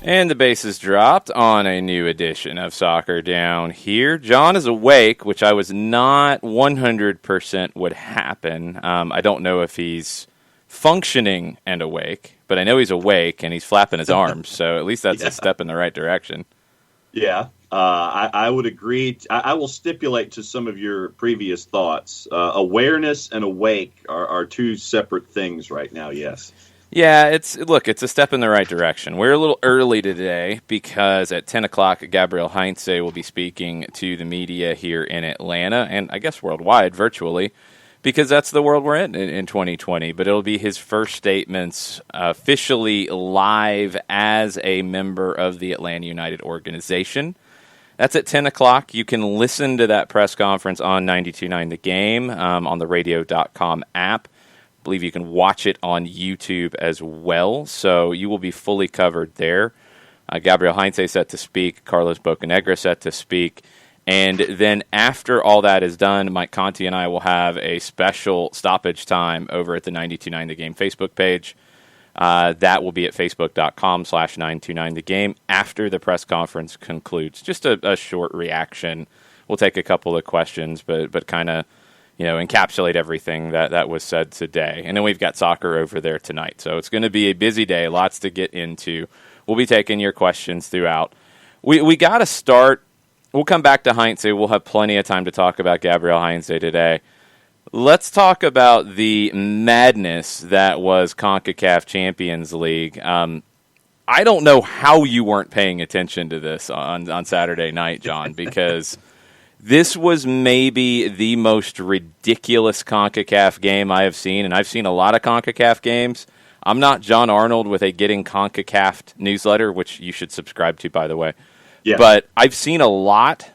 And the base is dropped on a new edition of Soccer Down Here. John is awake, which I was not 100% would happen. I don't know if he's functioning and awake, but I know he's awake and he's flapping his arms, so at least that's a step in the right direction. Yeah, I would agree. I will stipulate to some of your previous thoughts. Awareness and awake are two separate things right now, yes. Yeah, it's a step in the right direction. We're a little early today because at 10 o'clock, Gabriel Heinze will be speaking to the media here in Atlanta, and I guess worldwide, virtually, because that's the world we're in 2020. But it'll be his first statements officially live as a member of the Atlanta United organization. That's at 10 o'clock. You can listen to that press conference on 92.9 The Game on the radio.com app. I believe you can watch it on YouTube as well, so you will be fully covered there. Gabriel Heinze set to speak, Carlos Bocanegra set to speak, and then after all that is done, Mike Conti and I will have a special stoppage time over at the 92.9 The Game Facebook page. That will be at facebook.com/929 The Game after the press conference concludes. Just a short reaction. We'll take a couple of questions, but kind of encapsulate everything that was said today. And then we've got soccer over there tonight. So it's going to be a busy day, lots to get into. We'll be taking your questions throughout. We got to start. We'll come back to Heinze. We'll have plenty of time to talk about Gabriel Heinze today. Let's talk about the madness that was CONCACAF Champions League. I don't know how you weren't paying attention to this on Saturday night, John, because this was maybe the most ridiculous CONCACAF game I have seen, and I've seen a lot of CONCACAF games. I'm not John Arnold with a Getting CONCACAF newsletter, which you should subscribe to, by the way. Yeah. But I've seen a lot.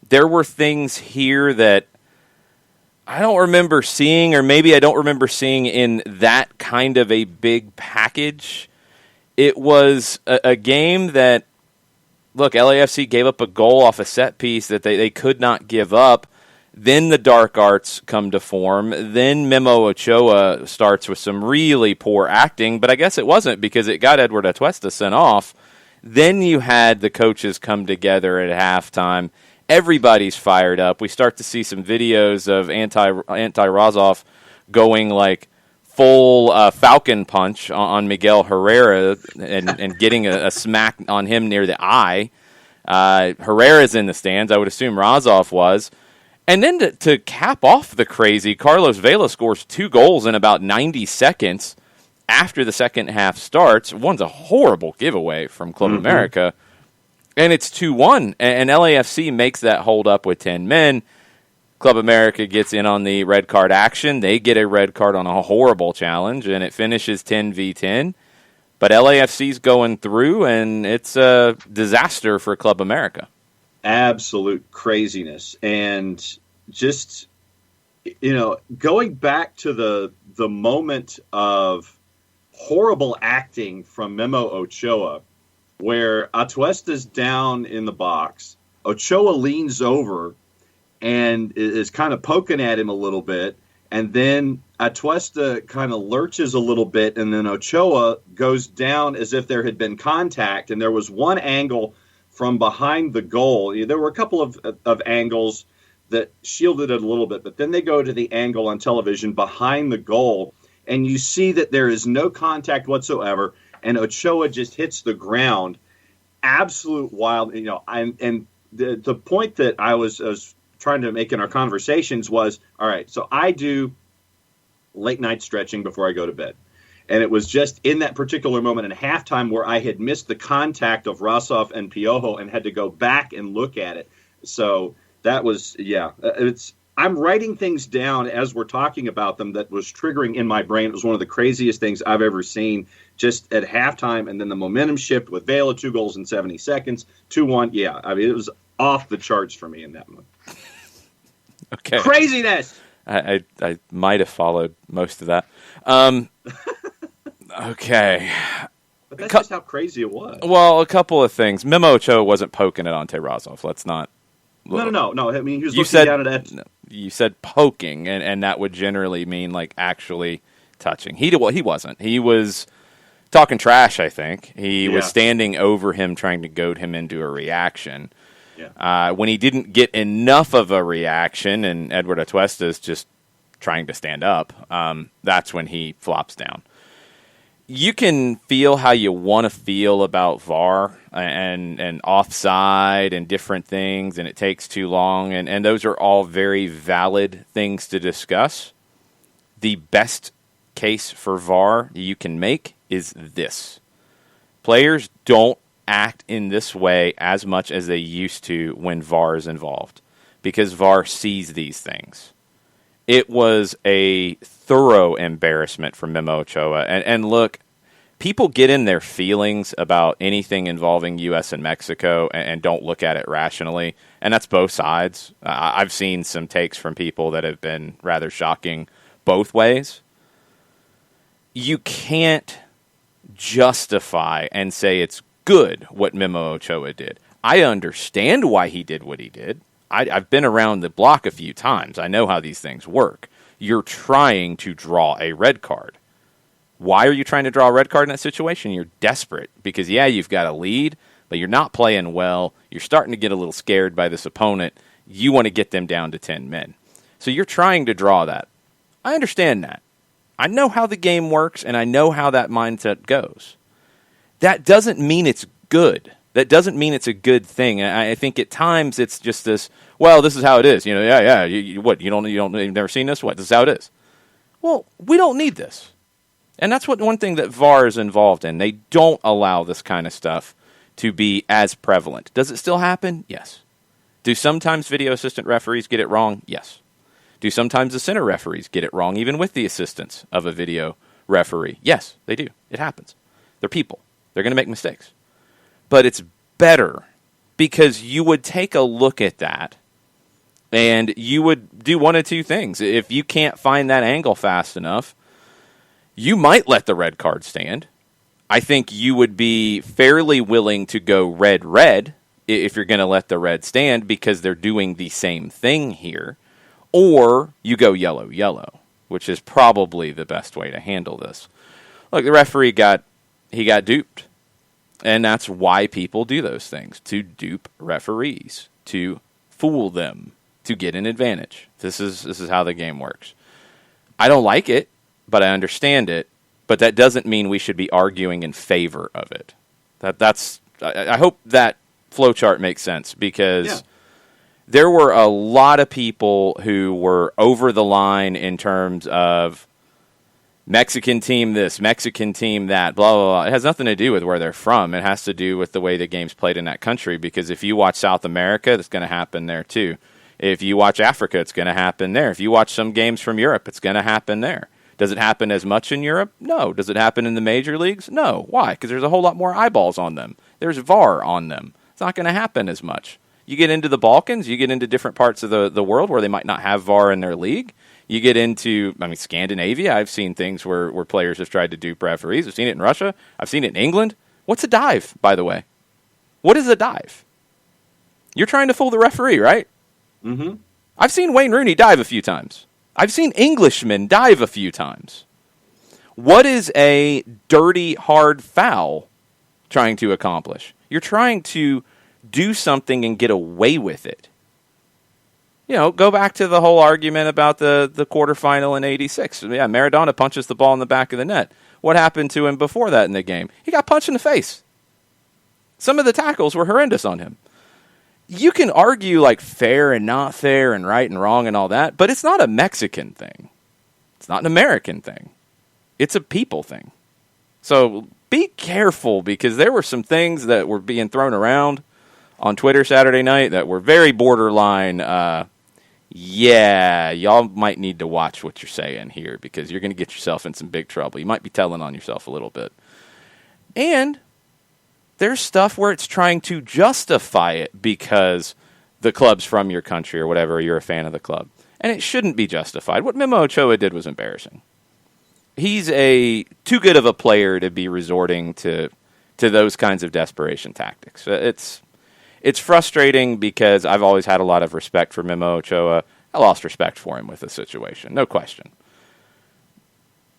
There were things here that I don't remember seeing, or maybe I don't remember seeing in that kind of a big package. It was a game that, look, LAFC gave up a goal off a set piece that they could not give up. Then the dark arts come to form. Then Memo Ochoa starts with some really poor acting, but I guess it wasn't because it got Edward Atuesta sent off. Then you had the coaches come together at halftime. Everybody's fired up. We start to see some videos of anti-Razov going like full Falcon punch on Miguel Herrera and getting a smack on him near the eye. Herrera's in the stands. I would assume Razov was. And then to cap off the crazy, Carlos Vela scores 2 goals in about 90 seconds after the second half starts. One's a horrible giveaway from Club America. And it's 2-1. And LAFC makes that hold up with 10 men. Club America gets in on the red card action. They get a red card on a horrible challenge, and it finishes 10v10. But LAFC's going through, and it's a disaster for Club America. Absolute craziness. And just, going back to the moment of horrible acting from Memo Ochoa, where Atuesta's down in the box, Ochoa leans over and is kind of poking at him a little bit, and then Atuesta kind of lurches a little bit, and then Ochoa goes down as if there had been contact, and there was one angle from behind the goal. There were a couple of angles that shielded it a little bit, but then they go to the angle on television behind the goal, and you see that there is no contact whatsoever, and Ochoa just hits the ground. Absolute wild, and the point that I was trying to make in our conversations was, all right, so I do late night stretching before I go to bed. And it was just in that particular moment in halftime where I had missed the contact of Razov and Piojo and had to go back and look at it. So that was, I'm writing things down as we're talking about them that was triggering in my brain. It was one of the craziest things I've ever seen just at halftime. And then the momentum shift with Vela, 2 goals in 70 seconds, 2-1. Yeah, I mean, it was off the charts for me in that moment. Okay. Craziness! I might have followed most of that. Okay. But that's just how crazy it was. Well, a couple of things. Memo Ochoa wasn't poking it on Razov. Let's not. No. I mean, he was looking down at it. You said poking, and that would generally mean like actually touching. He wasn't. He was talking trash, I think. He Yeah. was standing over him trying to goad him into a reaction. Yeah. When he didn't get enough of a reaction and Edward Atuesta is just trying to stand up, that's when he flops down. You can feel how you want to feel about VAR and offside and different things, and it takes too long, and those are all very valid things to discuss. The best case for VAR you can make is this. Players don't act in this way as much as they used to when VAR is involved, because VAR sees these things. It was a thorough embarrassment for Memo Ochoa. And look, people get in their feelings about anything involving U.S. and Mexico and don't look at it rationally, and that's both sides. I've seen some takes from people that have been rather shocking both ways. You can't justify and say it's good what Memo Ochoa did. I understand why he did what he did. I've been around the block a few times. I know how these things work. You're trying to draw a red card. Why are you trying to draw a red card in that situation? You're desperate because, yeah, you've got a lead, but you're not playing well. You're starting to get a little scared by this opponent. You want to get them down to 10 men. So you're trying to draw that. I understand that. I know how the game works, and I know how that mindset goes. That doesn't mean it's good. That doesn't mean it's a good thing. I think at times it's just this, well, this is how it is. You know, you've never seen this? What, this is how it is? Well, we don't need this. And that's one thing that VAR is involved in. They don't allow this kind of stuff to be as prevalent. Does it still happen? Yes. Do sometimes video assistant referees get it wrong? Yes. Do sometimes the center referees get it wrong, even with the assistance of a video referee? Yes, they do. It happens. They're people. They're going to make mistakes. But it's better because you would take a look at that and you would do one of two things. If you can't find that angle fast enough, you might let the red card stand. I think you would be fairly willing to go red if you're going to let the red stand because they're doing the same thing here. Or you go yellow, which is probably the best way to handle this. Look, the referee got duped. And that's why people do those things, to dupe referees, to fool them, to get an advantage. This is how the game works. I don't like it, but I understand it. But that doesn't mean we should be arguing in favor of it. I hope that flowchart makes sense because there were a lot of people who were over the line in terms of Mexican team this, Mexican team that, blah, blah, blah. It has nothing to do with where they're from. It has to do with the way the game's played in that country, because if you watch South America, it's going to happen there too. If you watch Africa, it's going to happen there. If you watch some games from Europe, it's going to happen there. Does it happen as much in Europe? No. Does it happen in the major leagues? No. Why? Because there's a whole lot more eyeballs on them. There's VAR on them. It's not going to happen as much. You get into the Balkans, you get into different parts of the world where they might not have VAR in their league. You get into, Scandinavia. I've seen things where players have tried to dupe referees. I've seen it in Russia. I've seen it in England. What's a dive, by the way? What is a dive? You're trying to fool the referee, right? Mm-hmm. I've seen Wayne Rooney dive a few times. I've seen Englishmen dive a few times. What is a dirty, hard foul trying to accomplish? You're trying to do something and get away with it. You know, go back to the whole argument about the quarterfinal in '86. Yeah, Maradona punches the ball in the back of the net. What happened to him before that in the game? He got punched in the face. Some of the tackles were horrendous on him. You can argue like fair and not fair and right and wrong and all that, but it's not a Mexican thing. It's not an American thing. It's a people thing. So be careful, because there were some things that were being thrown around on Twitter Saturday night that were very borderline. Yeah, y'all might need to watch what you're saying here, because you're going to get yourself in some big trouble. You might be telling on yourself a little bit. And there's stuff where it's trying to justify it because the club's from your country or whatever, you're a fan of the club. And it shouldn't be justified. What Memo Ochoa did was embarrassing. He's too good of a player to be resorting to those kinds of desperation tactics. It's frustrating because I've always had a lot of respect for Memo Ochoa. I lost respect for him with this situation, no question.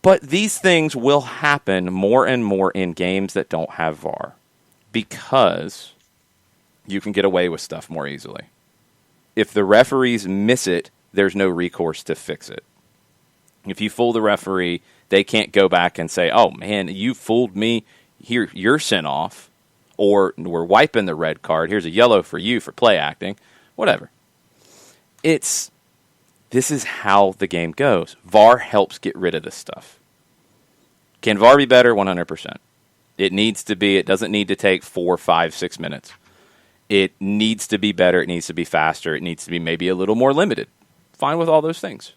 But these things will happen more and more in games that don't have VAR because you can get away with stuff more easily. If the referees miss it, there's no recourse to fix it. If you fool the referee, they can't go back and say, oh, man, you fooled me. Here, you're sent off. Or we're wiping the red card. Here's a yellow for you for play acting. Whatever. This is how the game goes. VAR helps get rid of this stuff. Can VAR be better? 100%. It needs to be. It doesn't need to take 4, 5, 6 minutes. It needs to be better. It needs to be faster. It needs to be maybe a little more limited. Fine with all those things.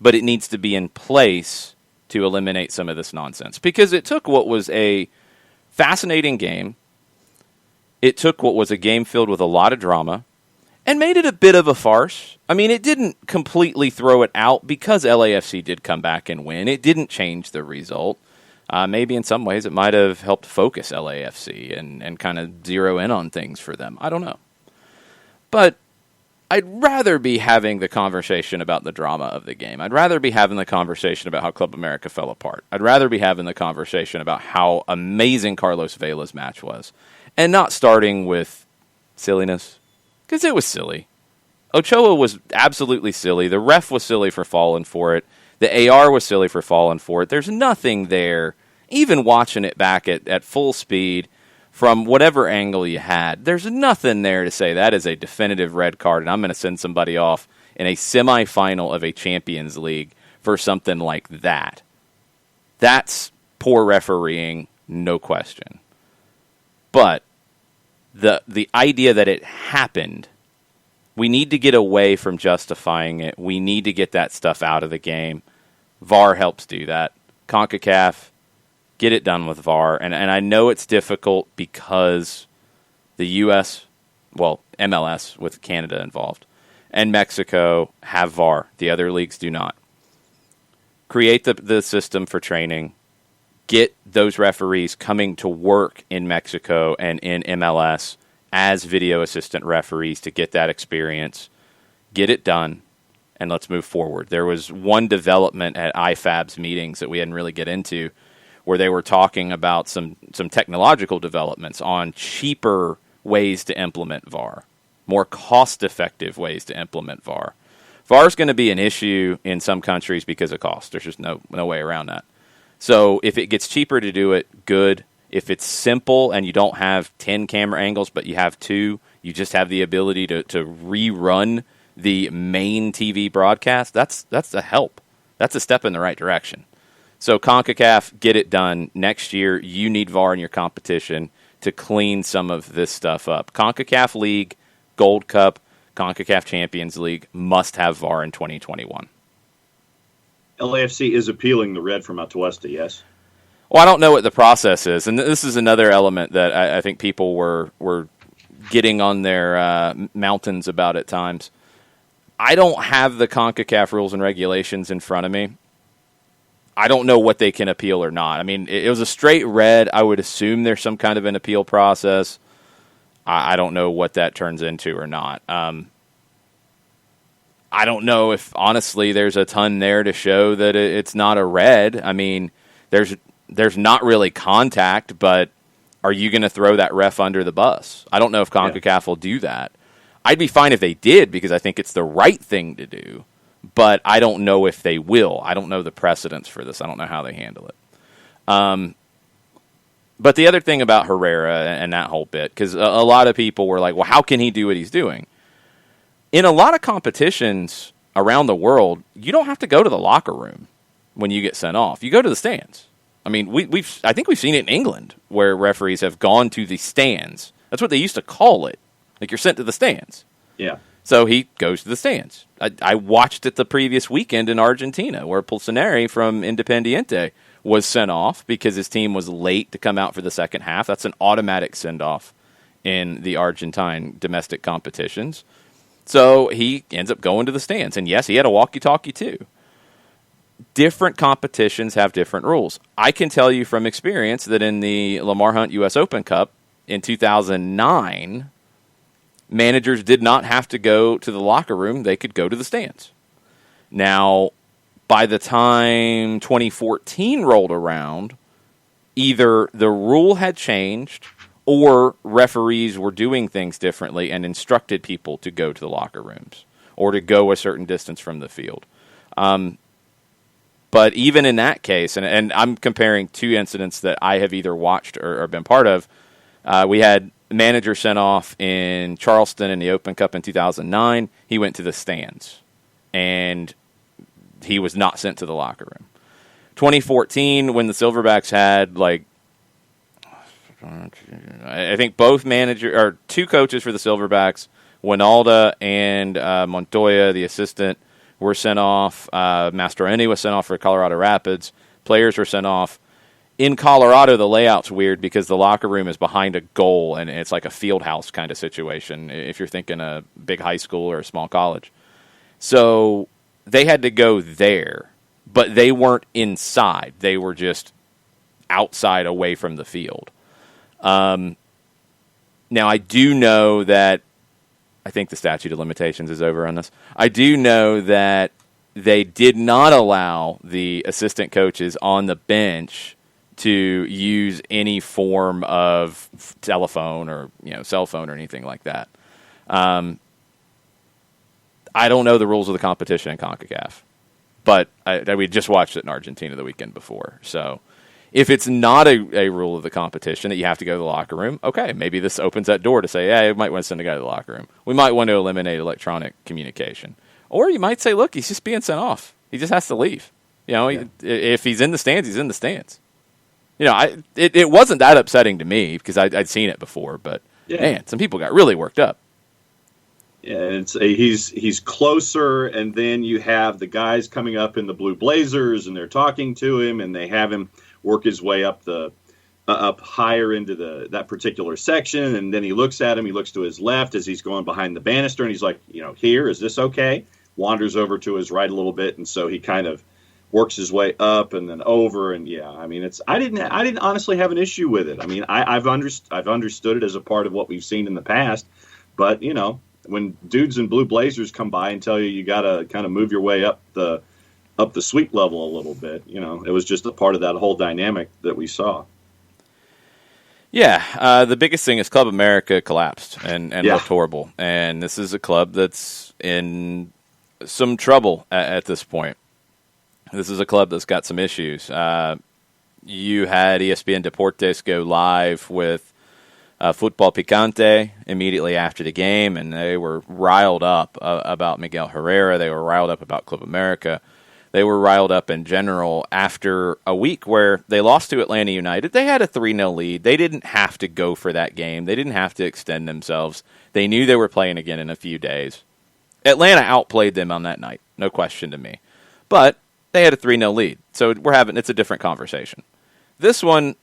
But it needs to be in place to eliminate some of this nonsense. Because it took what was a fascinating game, it took what was a game filled with a lot of drama, and made it a bit of a farce. I mean, it didn't completely throw it out because LAFC did come back and win. It didn't change the result. Maybe in some ways it might have helped focus LAFC and kind of zero in on things for them. I don't know. But I'd rather be having the conversation about the drama of the game. I'd rather be having the conversation about how Club America fell apart. I'd rather be having the conversation about how amazing Carlos Vela's match was. And not starting with silliness, because it was silly. Ochoa was absolutely silly. The ref was silly for falling for it. The AR was silly for falling for it. There's nothing there, even watching it back at full speed, from whatever angle you had, there's nothing there to say that is a definitive red card and I'm going to send somebody off in a semifinal of a Champions League for something like that. That's poor refereeing, no question. But the idea that it happened, we need to get away from justifying it. We need to get that stuff out of the game. VAR helps do that. CONCACAF, get it done with VAR. And I know it's difficult because the U.S., well, MLS with Canada involved, and Mexico have VAR. The other leagues do not. Create the system for training. Get those referees coming to work in Mexico and in MLS as video assistant referees to get that experience. Get it done, and let's move forward. There was one development at IFAB's meetings that we hadn't really get into where they were talking about some technological developments on cheaper ways to implement VAR, more cost-effective ways to implement VAR. VAR is going to be an issue in some countries because of cost. There's just no way around that. So if it gets cheaper to do it, good. If it's simple and you don't have 10 camera angles, but you have 2, you just have the ability to rerun the main TV broadcast, that's a help. That's a step in the right direction. So CONCACAF, get it done. Next year, you need VAR in your competition to clean some of this stuff up. CONCACAF League, Gold Cup, CONCACAF Champions League must have VAR in 2021. LAFC is appealing the red from Atuesta, yes? Well, I don't know what the process is, and this is another element that I think people were getting on their mountains about at times. I don't have the CONCACAF rules and regulations in front of me. I don't know what they can appeal or not. I mean, it was a straight red. I would assume there's some kind of an appeal process. I don't know what that turns into or not. I don't know if, honestly, there's a ton there to show that it's not a red. I mean, there's not really contact, but are you going to throw that ref under the bus? I don't know if CONCACAF will do that. I'd be fine if they did because I think it's the right thing to do, but I don't know if they will. I don't know the precedents for this. I don't know how they handle it. But the other thing about Herrera and that whole bit, because a lot of people were like, well, how can he do what he's doing? In a lot of competitions around the world, you don't have to go to the locker room when you get sent off. You go to the stands. I mean, I think we've seen it in England where referees have gone to the stands. That's what they used to call it. Like you're sent to the stands. Yeah. So he goes to the stands. I watched it the previous weekend in Argentina where Pulsineri from Independiente was sent off because his team was late to come out for the second half. That's an automatic send-off in the Argentine domestic competitions. So he ends up going to the stands. And yes, he had a walkie-talkie too. Different competitions have different rules. I can tell you from experience that in the Lamar Hunt U.S. Open Cup in 2009, managers did not have to go to the locker room. They could go to the stands. Now, by the time 2014 rolled around, either the rule had changed or referees were doing things differently and instructed people to go to the locker rooms or to go a certain distance from the field. But even in that case, and I'm comparing two incidents that I have either watched or been part of, we had a manager sent off in Charleston in the Open Cup in 2009. He went to the stands, and he was not sent to the locker room. 2014, when the Silverbacks had, I think two coaches for the Silverbacks, Winalda and Montoya, the assistant, were sent off. Mastroeni was sent off for Colorado Rapids. Players were sent off. In Colorado, the layout's weird because the locker room is behind a goal, and it's like a field house kind of situation if you're thinking a big high school or a small college. So they had to go there, but they weren't inside. They were just outside away from the field. Now, I do know that I think the statute of limitations is over on this. I do know that they did not allow the assistant coaches on the bench to use any form of telephone or cell phone or anything like that. I don't know the rules of the competition in CONCACAF, but we just watched it in Argentina the weekend before. So if it's not a rule of the competition that you have to go to the locker room, okay, maybe this opens that door to say, yeah, you might want to send a guy to the locker room. We might want to eliminate electronic communication. Or you might say, look, he's just being sent off. He just has to leave. If he's in the stands, he's in the stands. It wasn't that upsetting to me because I'd seen it before, but man, some people got really worked up. Yeah, he's closer, and then you have the guys coming up in the blue blazers, and they're talking to him, and they have him work his way up up higher into that particular section, and then he looks at him. He looks to his left as he's going behind the banister, and he's like, here, is this okay? Wanders over to his right a little bit, and so he kind of works his way up and then over, and I didn't honestly have an issue with it. I mean, I've understood it as a part of what we've seen in the past, but when dudes in blue blazers come by and tell you got to kind of move your way up the suite level a little bit, it was just a part of that whole dynamic that we saw. Yeah, the biggest thing is Club America collapsed and looked horrible, and this is a club that's in some trouble at this point. This is a club that's got some issues. You had ESPN Deportes go live with Football Picante immediately after the game, and they were riled up about Miguel Herrera. They were riled up about Club America. They were riled up in general after a week where they lost to Atlanta United. They had a 3-0 lead. They didn't have to go for that game. They didn't have to extend themselves. They knew they were playing again in a few days. Atlanta outplayed them on that night, no question to me. But they had a 3-0 lead, so it's a different conversation. This one,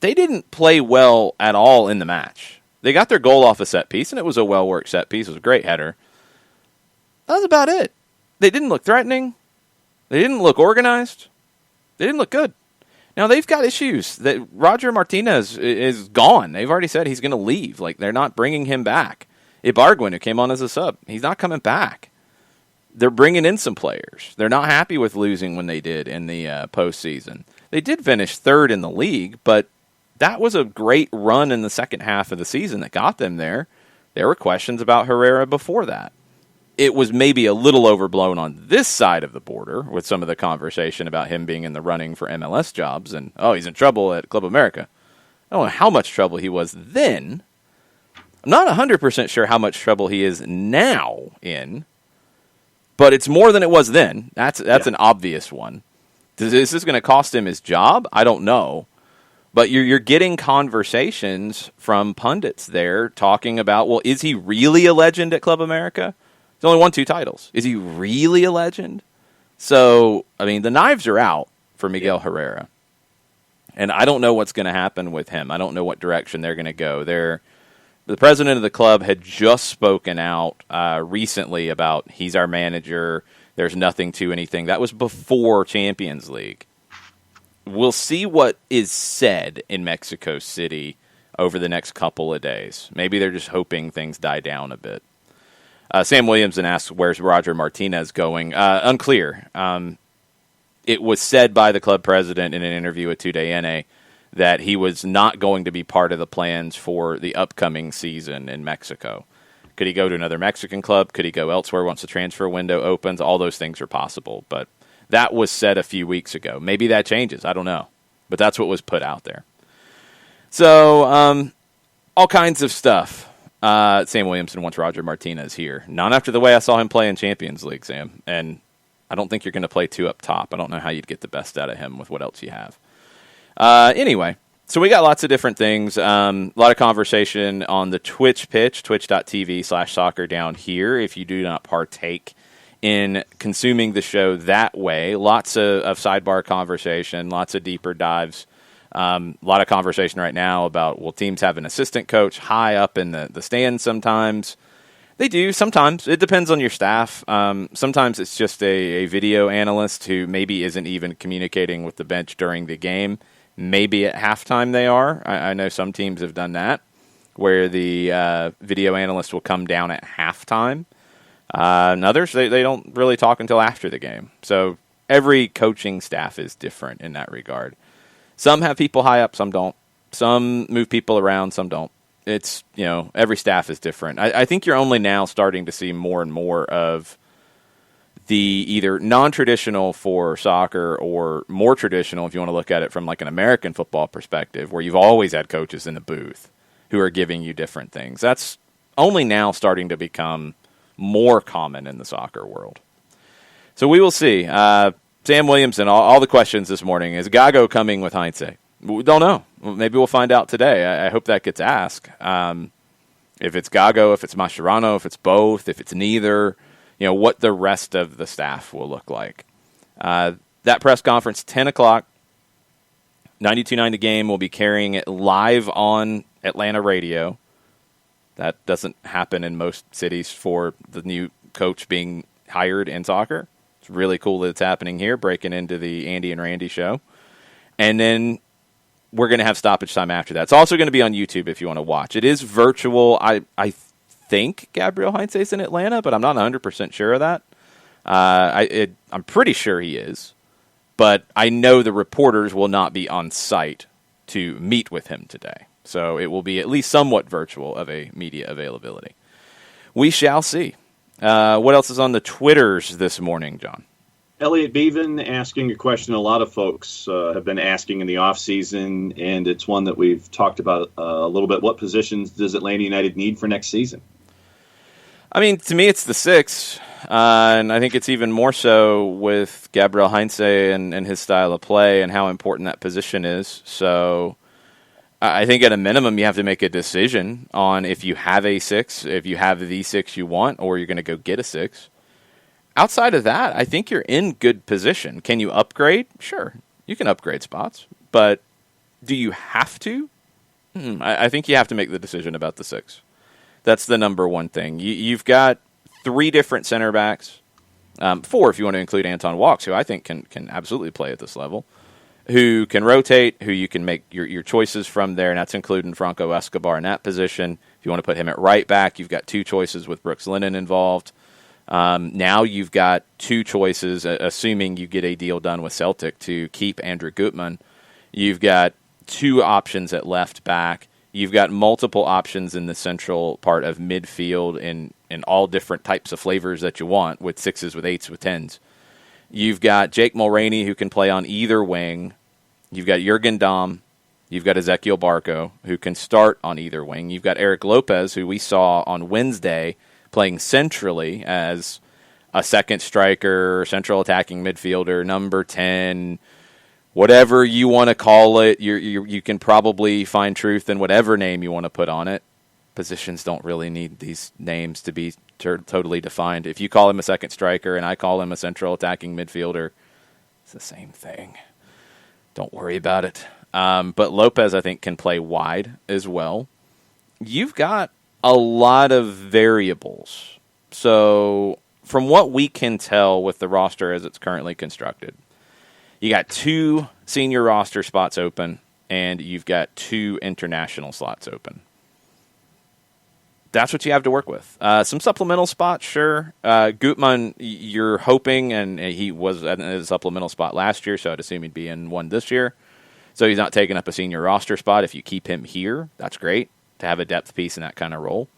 they didn't play well at all in the match. They got their goal off a set piece, and it was a well-worked set piece. It was a great header. That was about it. They didn't look threatening. They didn't look organized. They didn't look good. Now, they've got issues. That Roger Martinez is gone. They've already said he's going to leave. They're not bringing him back. Ibargüen, who came on as a sub, he's not coming back. They're bringing in some players. They're not happy with losing when they did in the postseason. They did finish third in the league, but that was a great run in the second half of the season that got them there. There were questions about Herrera before that. It was maybe a little overblown on this side of the border with some of the conversation about him being in the running for MLS jobs and, he's in trouble at Club America. I don't know how much trouble he was then. I'm not 100% sure how much trouble he is now in, but it's more than it was then. That's an obvious one. Is this going to cost him his job? I don't know. But you're getting conversations from pundits there talking about, well, is he really a legend at Club America? He's only won 2 titles. Is he really a legend? So, the knives are out for Miguel Herrera. And I don't know what's going to happen with him. I don't know what direction they're going to go. The president of the club had just spoken out recently about he's our manager, there's nothing to anything. That was before Champions League. We'll see what is said in Mexico City over the next couple of days. Maybe they're just hoping things die down a bit. Sam Williamson asks, where's Roger Martinez going? Unclear. it was said by the club president in an interview with Today NA that he was not going to be part of the plans for the upcoming season in Mexico. Could he go to another Mexican club? Could he go elsewhere once the transfer window opens? All those things are possible, but that was said a few weeks ago. Maybe that changes. I don't know, but that's what was put out there. So, all kinds of stuff. Sam Williamson wants Roger Martinez here. Not after the way I saw him play in Champions League, Sam. And I don't think you're going to play two up top. I don't know how you'd get the best out of him with what else you have. Anyway, so we got lots of different things. A lot of conversation on the Twitch pitch, twitch.tv/soccer down here. If you do not partake in consuming the show that way, lots of sidebar conversation, lots of deeper dives. A lot of conversation right now about, will teams have an assistant coach high up in the stands sometimes? They do. Sometimes. It depends on your staff. Sometimes it's just a video analyst who maybe isn't even communicating with the bench during the game. Maybe at halftime they are. I know some teams have done that, where the video analyst will come down at halftime. And others, they don't really talk until after the game. So every coaching staff is different in that regard. Some have people high up, some don't. Some move people around, some don't. It's, every staff is different. I think you're only now starting to see more and more of the either non-traditional for soccer or more traditional, if you want to look at it from like an American football perspective, where you've always had coaches in the booth who are giving you different things. That's only now starting to become more common in the soccer world. So we will see. Sam Williamson, all the questions this morning. Is Gago coming with Heinze? We don't know. Maybe we'll find out today. I hope that gets asked. If it's Gago, if it's Mascherano, if it's both, if it's neither, what the rest of the staff will look like. That press conference, 10 o'clock, 92.9 The Game will be carrying it live on Atlanta radio. That doesn't happen in most cities for the new coach being hired in soccer. It's really cool that it's happening here, breaking into the Andy and Randy show. And then we're going to have stoppage time after that. It's also going to be on YouTube if you want to watch. It is virtual. I think Gabriel Heinze is in Atlanta, but I'm not 100% sure of that. I'm pretty sure he is. But I know the reporters will not be on site to meet with him today. So it will be at least somewhat virtual of a media availability. We shall see. What else is on the Twitters this morning, John? Elliot Bevan asking a question a lot of folks have been asking in the offseason, and it's one that we've talked about a little bit. What positions does Atlanta United need for next season? I mean, to me, it's the 6. And I think it's even more so with Gabriel Heinze and his style of play and how important that position is. So I think at a minimum you have to make a decision on if you have a 6, if you have the 6 you want, or you're going to go get a 6. Outside of that, I think you're in good position. Can you upgrade? Sure, you can upgrade spots. But do you have to? I think you have to make the decision about the 6. That's the number one thing. You've got 3 different center backs, 4 if you want to include Anton Walks, who I think can absolutely play at this level, who can rotate, who you can make your choices from there, and that's including Franco Escobar in that position. If you want to put him at right back, you've got 2 choices with Brooks Lennon involved. Now you've got 2 choices, assuming you get a deal done with Celtic to keep Andrew Gutmann. You've got 2 options at left back. You've got multiple options in the central part of midfield in all different types of flavors that you want, with 6s, with 8s, with 10s. You've got Jake Mulroney, who can play on either wing. You've got Jurgen Damm. You've got Ezequiel Barco, who can start on either wing. You've got Eric Lopez, who we saw on Wednesday playing centrally as a second striker, central attacking midfielder, number 10, whatever you want to call it. You can probably find truth in whatever name you want to put on it. Positions don't really need these names to be totally defined. If you call him a second striker and I call him a central attacking midfielder, it's the same thing. Don't worry about it. But Lopez, I think, can play wide as well. You've got a lot of variables. So from what we can tell with the roster as it's currently constructed, you got 2 senior roster spots open, and you've got 2 international slots open. that's what you have to work with. Some supplemental spots, sure. Gutman, you're hoping, and he was in a supplemental spot last year, so I'd assume he'd be in one this year. So he's not taking up a senior roster spot. If you keep him here, that's great to have a depth piece in that kind of role.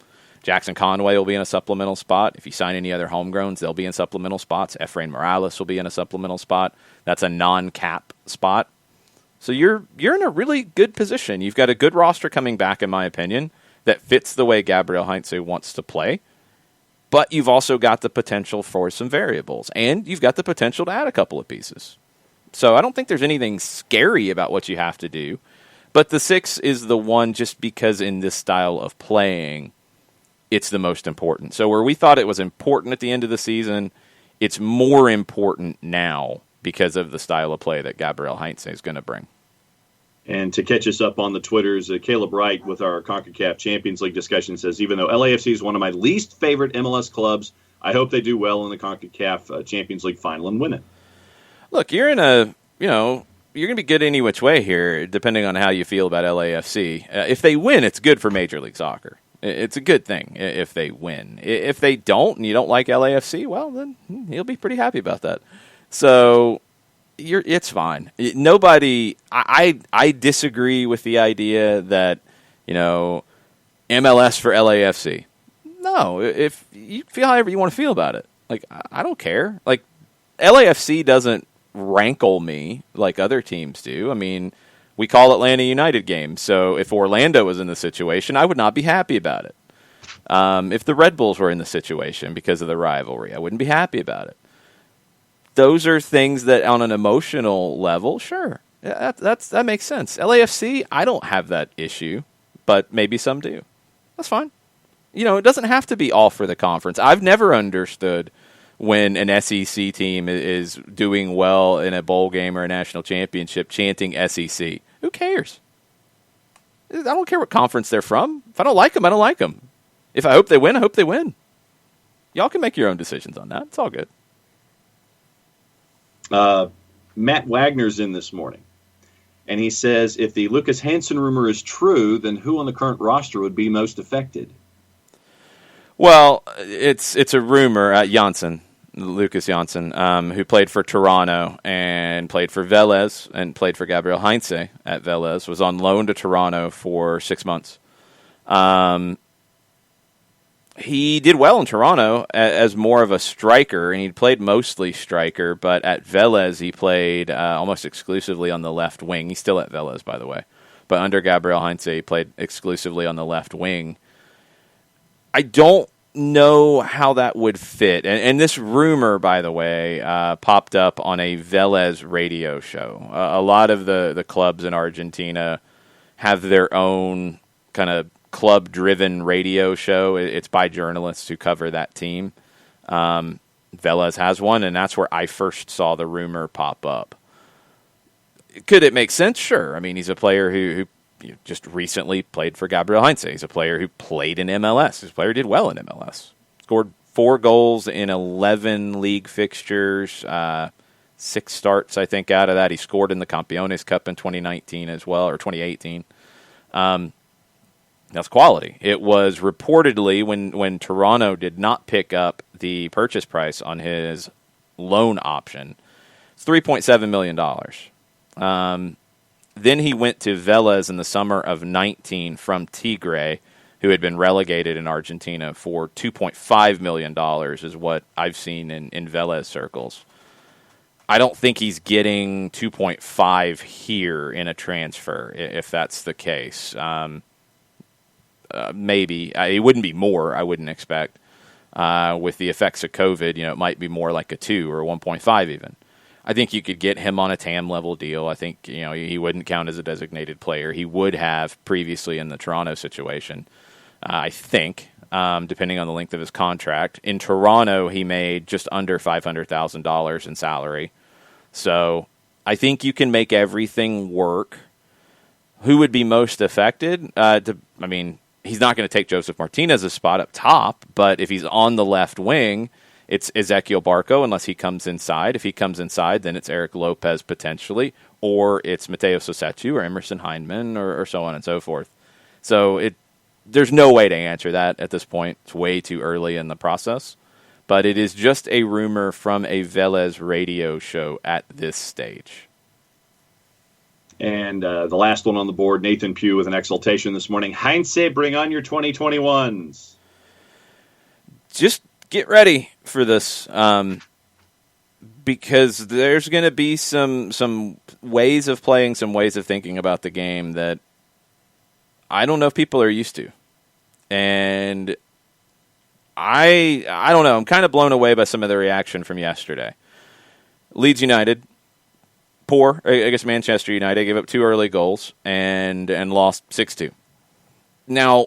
Jackson Conway will be in a supplemental spot. If you sign any other homegrowns, they'll be in supplemental spots. Efrain Morales will be in a supplemental spot. That's a non-cap spot. So you're in a really good position. You've got a good roster coming back, in my opinion, that fits the way Gabriel Heinze wants to play. But you've also got the potential for some variables. And you've got the potential to add a couple of pieces. So I don't think there's anything scary about what you have to do. But the 6 is the one just because in this style of playing, it's the most important. So where we thought it was important at the end of the season, it's more important now because of the style of play that Gabriel Heinze is going to bring. And to catch us up on the Twitters, Caleb Wright with our CONCACAF Champions League discussion says, even though LAFC is one of my least favorite MLS clubs, I hope they do well in the CONCACAF Champions League final and win it. Look, you're in a, you're going to be good any which way here, depending on how you feel about LAFC. If they win, it's good for Major League Soccer. It's a good thing if they win. If they don't, and you don't like LAFC, well, then you'll be pretty happy about that. So it's fine. Nobody, I disagree with the idea that, MLS for LAFC. No, if you feel however you want to feel about it. Like, I don't care. Like, LAFC doesn't rankle me like other teams do. I mean, we call Atlanta United games, so if Orlando was in the situation, I would not be happy about it. If the Red Bulls were in the situation because of the rivalry, I wouldn't be happy about it. Those are things that on an emotional level, sure, that makes sense. LAFC, I don't have that issue, but maybe some do. That's fine. It doesn't have to be all for the conference. I've never understood when an SEC team is doing well in a bowl game or a national championship chanting SEC. Who cares? I don't care what conference they're from. If I don't like them, I don't like them. If I hope they win, I hope they win. Y'all can make your own decisions on that. It's all good. Matt Wagner's in this morning, and he says, if the Lucas Hansen rumor is true, then who on the current roster would be most affected? Well, it's a rumor. Lucas Janssen, who played for Toronto and played for Velez and played for Gabriel Heinze at Velez, was on loan to Toronto for 6 months. He did well in Toronto as more of a striker, and he played mostly striker, but at Velez he played almost exclusively on the left wing. He's still at Velez, by the way. But under Gabriel Heinze, he played exclusively on the left wing. I don't know how that would fit. And this rumor, by the way, popped up on a Velez radio show. A lot of the clubs in Argentina have their own kind of club-driven radio show. It's by journalists who cover that team. Velez has one, and that's where I first saw the rumor pop up. Could it make sense? Sure. I mean, he's a player who just recently played for Gabriel Heinze. He's a player who played in MLS. His player did well in MLS. Scored 4 goals in 11 league fixtures, 6 starts, I think, out of that. He scored in the Campeones Cup in 2019 as well, or 2018. That's quality. It was reportedly when Toronto did not pick up the purchase price on his loan option, it's $3.7 million. Then he went to Velez in the summer of 19 from Tigre, who had been relegated in Argentina, for $2.5 million is what I've seen in Velez circles. I don't think he's getting 2.5 here in a transfer, if that's the case. Maybe. It wouldn't be more, I wouldn't expect. With the effects of COVID, it might be more like a 2 or 1.5 even. I think you could get him on a TAM level deal. I think he wouldn't count as a designated player. He would have previously in the Toronto situation, I think, depending on the length of his contract. In Toronto, he made just under $500,000 in salary. So I think you can make everything work. Who would be most affected? He's not going to take Joseph Martinez's spot up top, but if he's on the left wing, it's Ezequiel Barco unless he comes inside. If he comes inside, then it's Eric Lopez potentially, or it's Mateo Sosetu or Emerson Heineman or so on and so forth. So there's no way to answer that at this point. It's way too early in the process. But it is just a rumor from a Velez radio show at this stage. And the last one on the board, Nathan Pugh with an exultation this morning. Heinze, bring on your 2021s. Just get ready for this, because there's going to be some ways of playing, some ways of thinking about the game that I don't know if people are used to. And I don't know. I'm kind of blown away by some of the reaction from yesterday. Leeds United, poor. I guess Manchester United gave up 2 early goals and lost 6-2. Now,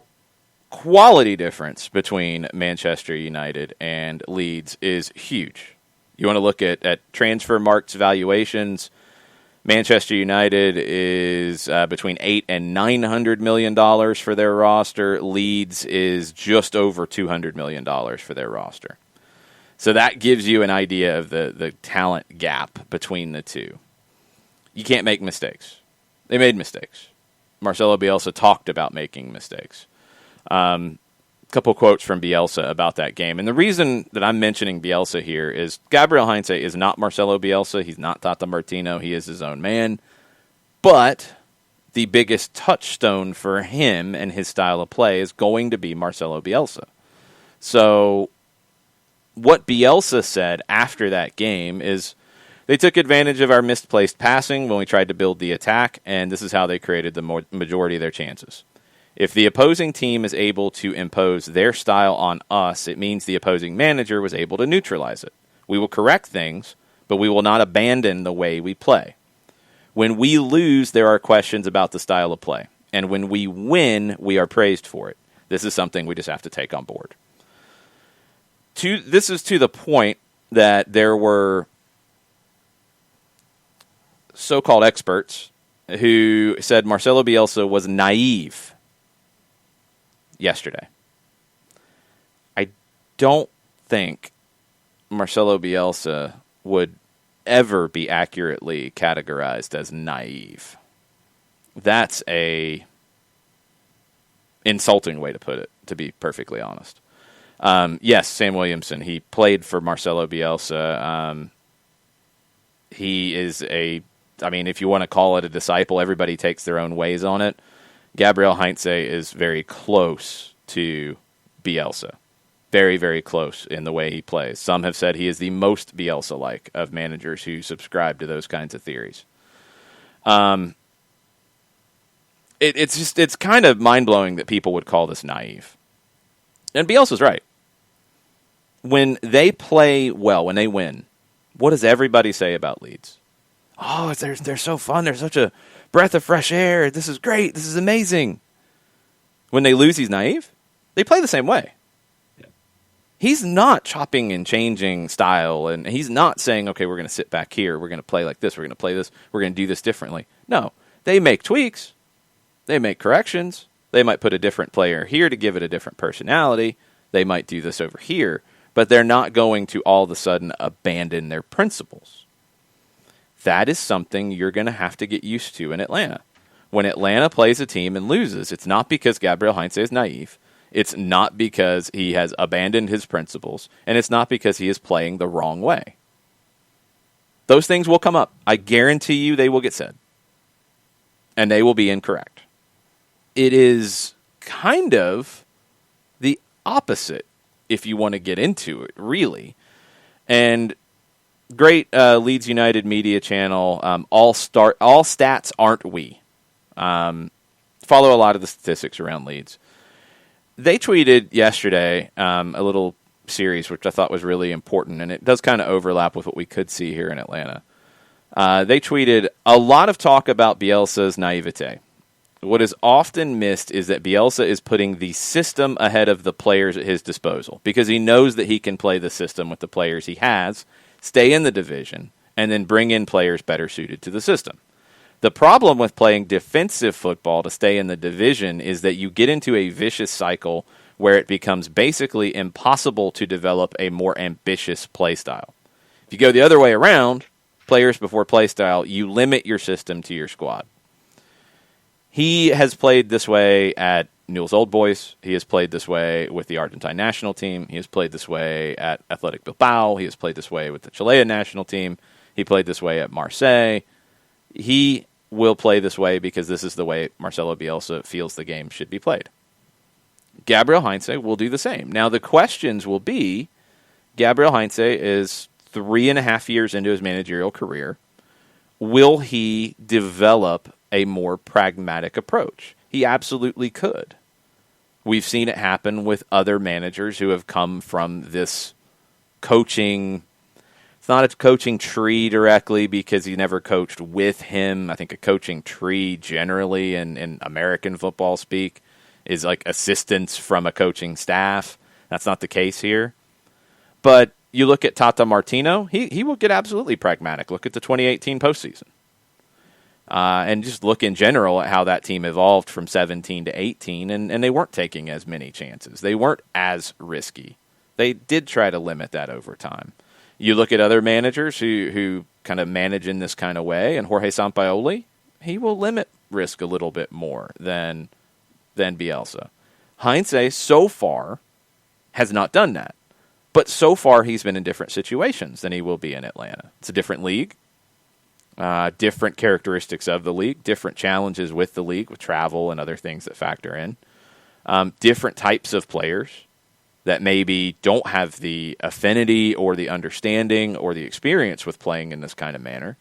quality difference between Manchester United and Leeds is huge. You want to look at transfer marks valuations. Manchester United is between $800 and $900 million for their roster. Leeds is just over $200 million for their roster. So that gives you an idea of the talent gap between the two. You can't make mistakes. They made mistakes. Marcelo Bielsa talked about making mistakes. Couple quotes from Bielsa about that game. And the reason that I'm mentioning Bielsa here is Gabriel Heinze is not Marcelo Bielsa. He's not Tata Martino. He is his own man. But the biggest touchstone for him and his style of play is going to be Marcelo Bielsa. So what Bielsa said after that game is they took advantage of our misplaced passing when we tried to build the attack, and this is how they created the majority of their chances. If the opposing team is able to impose their style on us, it means the opposing manager was able to neutralize it. We will correct things, but we will not abandon the way we play. When we lose, there are questions about the style of play. And when we win, we are praised for it. This is something we just have to take on board. This is to the point that there were so-called experts who said Marcelo Bielsa was naive yesterday. I don't think Marcelo Bielsa would ever be accurately categorized as naive. That's a insulting way to put it, to be perfectly honest. Yes, Sam Williamson, he played for Marcelo Bielsa. He is if you want to call it a disciple, everybody takes their own ways on it. Gabriel Heinze is very close to Bielsa. Very, very close in the way he plays. Some have said he is the most Bielsa-like of managers who subscribe to those kinds of theories. It's kind of mind-blowing that people would call this naive. And Bielsa's right. When they play well, when they win, what does everybody say about Leeds? Oh, they're so fun. They're such a breath of fresh air. This is great. This is amazing. When they lose, he's naive. They play the same way. Yeah. He's not chopping and changing style, and he's not saying, okay, we're going to sit back here. We're going to play like this. We're going to play this. We're going to do this differently. No, they make tweaks. They make corrections. They might put a different player here to give it a different personality. They might do this over here, but they're not going to all of a sudden abandon their principles. That is something you're going to have to get used to in Atlanta. When Atlanta plays a team and loses, it's not because Gabriel Heinze is naive. It's not because he has abandoned his principles. And it's not because he is playing the wrong way. Those things will come up. I guarantee you they will get said. And they will be incorrect. It is kind of the opposite, if you want to get into it, really. And great Leeds United media channel, All Stats Aren't We. Follow a lot of the statistics around Leeds. They tweeted yesterday a little series, which I thought was really important, and it does kind of overlap with what we could see here in Atlanta. They tweeted, a lot of talk about Bielsa's naivete. What is often missed is that Bielsa is putting the system ahead of the players at his disposal because he knows that he can play the system with the players he has, stay in the division, and then bring in players better suited to the system. The problem with playing defensive football to stay in the division is that you get into a vicious cycle where it becomes basically impossible to develop a more ambitious play style. If you go the other way around, players before play style, you limit your system to your squad. He has played this way at Newell's Old Boys. He has played this way with the Argentine national team. He has played this way at Athletic Bilbao. He has played this way with the Chilean national team. He played this way at Marseille. He will play this way because this is the way Marcelo Bielsa feels the game should be played. Gabriel Heinze will do the same. Now, the questions will be, Gabriel Heinze is 3.5 years into his managerial career. Will he develop a more pragmatic approach? He absolutely could. We've seen it happen with other managers who have come from this coaching. It's not a coaching tree directly because he never coached with him. I think a coaching tree generally in American football speak is like assistance from a coaching staff. That's not the case here. But you look at Tata Martino, he will get absolutely pragmatic. Look at the 2018 postseason. And just look in general at how that team evolved from 17 to 18, and they weren't taking as many chances. They weren't as risky. They did try to limit that over time. You look at other managers who kind of manage in this kind of way, and Jorge Sampaoli, he will limit risk a little bit more than Bielsa. Heinze, so far, has not done that. But so far, he's been in different situations than he will be in Atlanta. It's a different league. Different characteristics of the league, different challenges with the league, with travel and other things that factor in. Different types of players that maybe don't have the affinity or the understanding or the experience with playing in this kind of manner.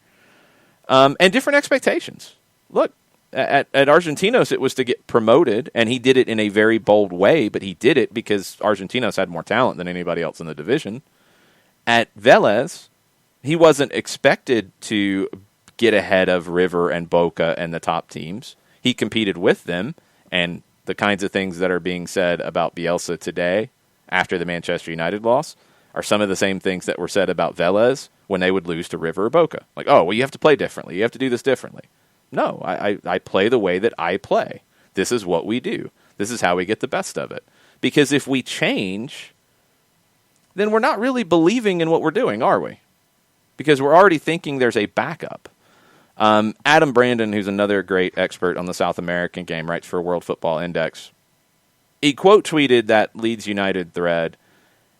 And different expectations. Look, at Argentinos, it was to get promoted, and he did it in a very bold way, but he did it because Argentinos had more talent than anybody else in the division. At Vélez, he wasn't expected to get ahead of River and Boca and the top teams. He competed with them, and the kinds of things that are being said about Bielsa today after the Manchester United loss are some of the same things that were said about Vélez when they would lose to River or Boca. Like, oh, well, you have to play differently. You have to do this differently. No, I play the way that I play. This is what we do. This is how we get the best of it. Because if we change, then we're not really believing in what we're doing, are we? Because we're already thinking there's a backup. Adam Brandon, who's another great expert on the South American game, writes for World Football Index. He quote tweeted that Leeds United thread,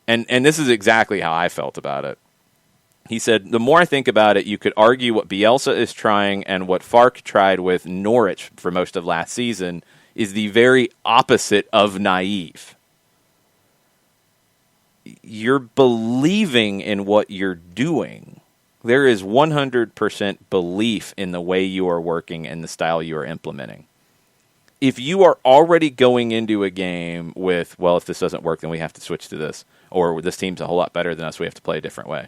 and this is exactly how I felt about it. He said, the more I think about it, you could argue what Bielsa is trying and what Farke tried with Norwich for most of last season is the very opposite of naive. You're believing in what you're doing. There is 100% belief in the way you are working and the style you are implementing. If you are already going into a game with, well, if this doesn't work, then we have to switch to this, or this team's a whole lot better than us, we have to play a different way,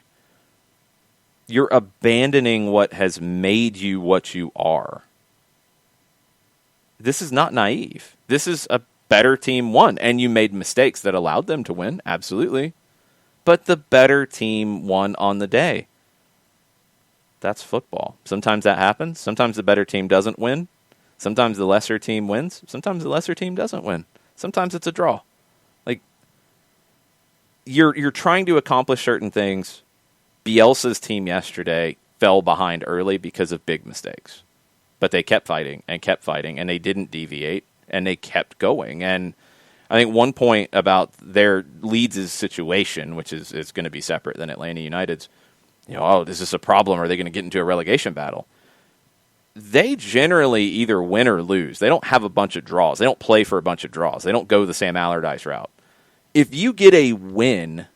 you're abandoning what has made you what you are. This is not naive. This is a better team won, and you made mistakes that allowed them to win, absolutely. But the better team won on the day. That's football. Sometimes that happens. Sometimes the better team doesn't win. Sometimes the lesser team wins. Sometimes the lesser team doesn't win. Sometimes it's a draw. Like, you're trying to accomplish certain things. Bielsa's team yesterday fell behind early because of big mistakes. But they kept fighting, and they didn't deviate, and they kept going. And I think one point about their Leeds' situation, which is going to be separate than Atlanta United's, oh, is this a problem? Are they going to get into a relegation battle? They generally either win or lose. They don't have a bunch of draws. They don't play for a bunch of draws. They don't go the Sam Allardyce route. If you get a win,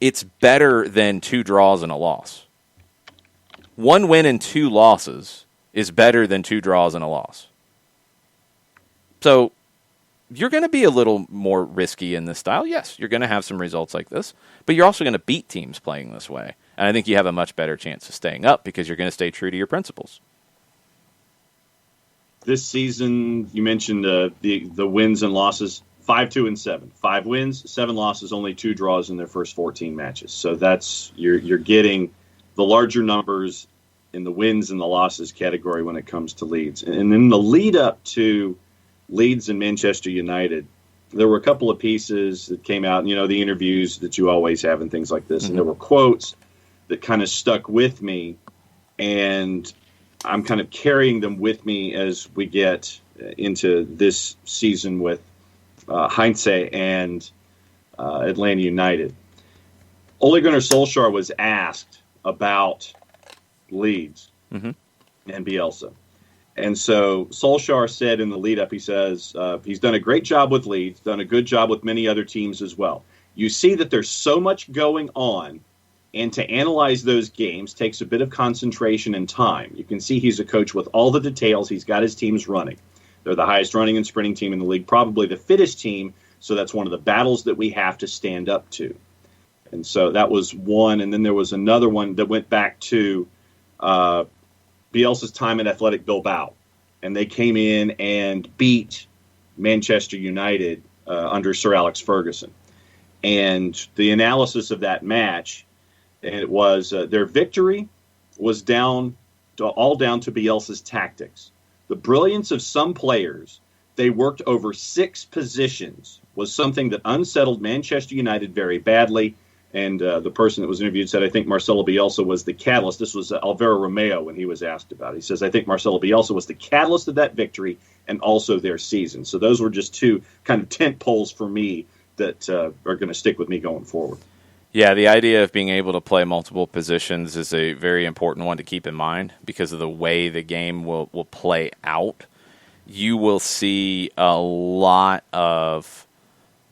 it's better than 2 draws and a loss. 1 win and 2 losses is better than 2 draws and a loss. So you're going to be a little more risky in this style. Yes, you're going to have some results like this, but you're also going to beat teams playing this way. And I think you have a much better chance of staying up because you're going to stay true to your principles. This season, you mentioned the wins and losses, 5-2-7. 5 wins, 7 losses, only 2 draws in their first 14 matches. So that's you're getting the larger numbers in the wins and the losses category when it comes to Leeds. And in the lead up to Leeds and Manchester United, there were a couple of pieces that came out, the interviews that you always have and things like this. Mm-hmm. And there were quotes that kind of stuck with me, and I'm kind of carrying them with me as we get into this season with Heinze and Atlanta United. Ole Gunnar Solskjaer was asked about Leeds and Bielsa. And so Solskjaer said in the lead-up, he says, he's done a great job with Leeds, done a good job with many other teams as well. You see that there's so much going on, and to analyze those games takes a bit of concentration and time. You can see he's a coach with all the details. He's got his teams running. They're the highest running and sprinting team in the league, probably the fittest team, so that's one of the battles that we have to stand up to. And so that was one, and then there was another one that went back to Bielsa's time at Athletic Bilbao, and they came in and beat Manchester United under Sir Alex Ferguson. And the analysis of that match, it was their victory was all down to Bielsa's tactics. The brilliance of some players, they worked over 6 positions, was something that unsettled Manchester United very badly. And the person that was interviewed said, I think Marcelo Bielsa was the catalyst. This was Alvaro Romeo when he was asked about it. He says, I think Marcelo Bielsa was the catalyst of that victory and also their season. So those were just 2 kind of tent poles for me that are going to stick with me going forward. Yeah, the idea of being able to play multiple positions is a very important one to keep in mind because of the way the game will play out. You will see a lot of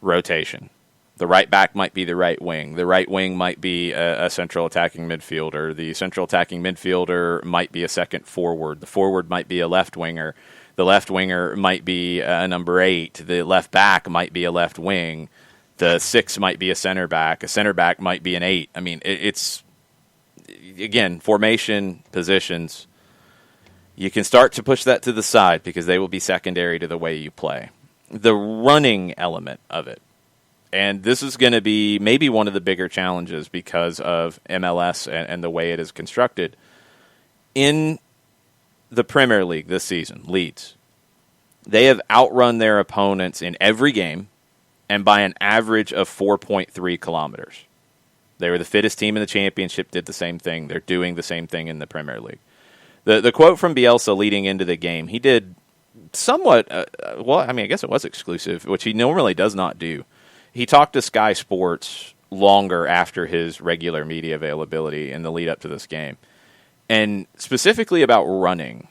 rotation. The right back might be the right wing. The right wing might be a central attacking midfielder. The central attacking midfielder might be a second forward. The forward might be a left winger. The left winger might be a number 8. The left back might be a left wing. The 6 might be a center back. A center back might be an 8. I mean, it's, again, formation, positions. You can start to push that to the side because they will be secondary to the way you play. The running element of it. And this is going to be maybe one of the bigger challenges because of MLS and the way it is constructed. In the Premier League this season, Leeds, they have outrun their opponents in every game and by an average of 4.3 kilometers. They were the fittest team in the championship, did the same thing. They're doing the same thing in the Premier League. The quote from Bielsa leading into the game, he did somewhat, I guess it was exclusive, which he normally does not do. He talked to Sky Sports longer after his regular media availability in the lead up to this game. And specifically about running,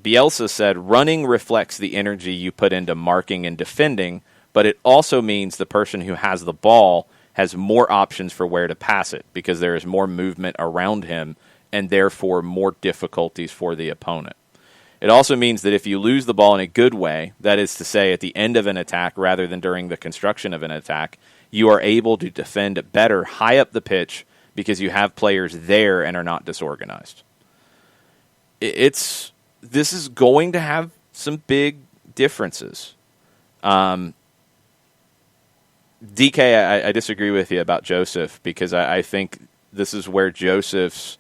Bielsa said, running reflects the energy you put into marking and defending, but it also means the person who has the ball has more options for where to pass it because there is more movement around him and therefore more difficulties for the opponent. It also means that if you lose the ball in a good way, that is to say at the end of an attack rather than during the construction of an attack, you are able to defend better high up the pitch because you have players there and are not disorganized. This is going to have some big differences. DK, I disagree with you about Joseph because I think this is where Joseph's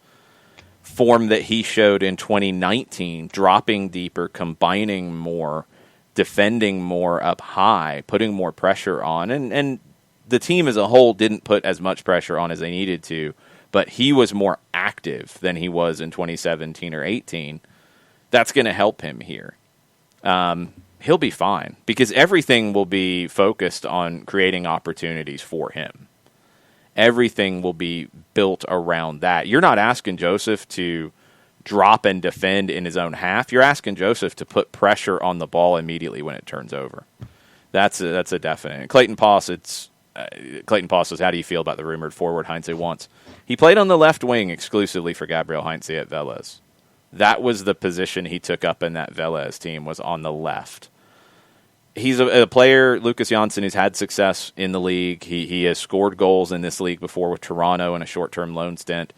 form that he showed in 2019, dropping deeper, combining more, defending more up high, putting more pressure on, and the team as a whole didn't put as much pressure on as they needed to, but he was more active than he was in 2017 or 18. That's going to help him here. He'll be fine because everything will be focused on creating opportunities for him. Everything will be built around that. You're not asking Joseph to drop and defend in his own half. You're asking Joseph to put pressure on the ball immediately when it turns over. That's a definite. Clayton Poss says, how do you feel about the rumored forward Heinze wants? He played on the left wing exclusively for Gabriel Heinze at Vélez. That was the position he took up in that Vélez team, was on the left. He's a player, Lucas Janssen, who's had success in the league. He has scored goals in this league before with Toronto in a short-term loan stint.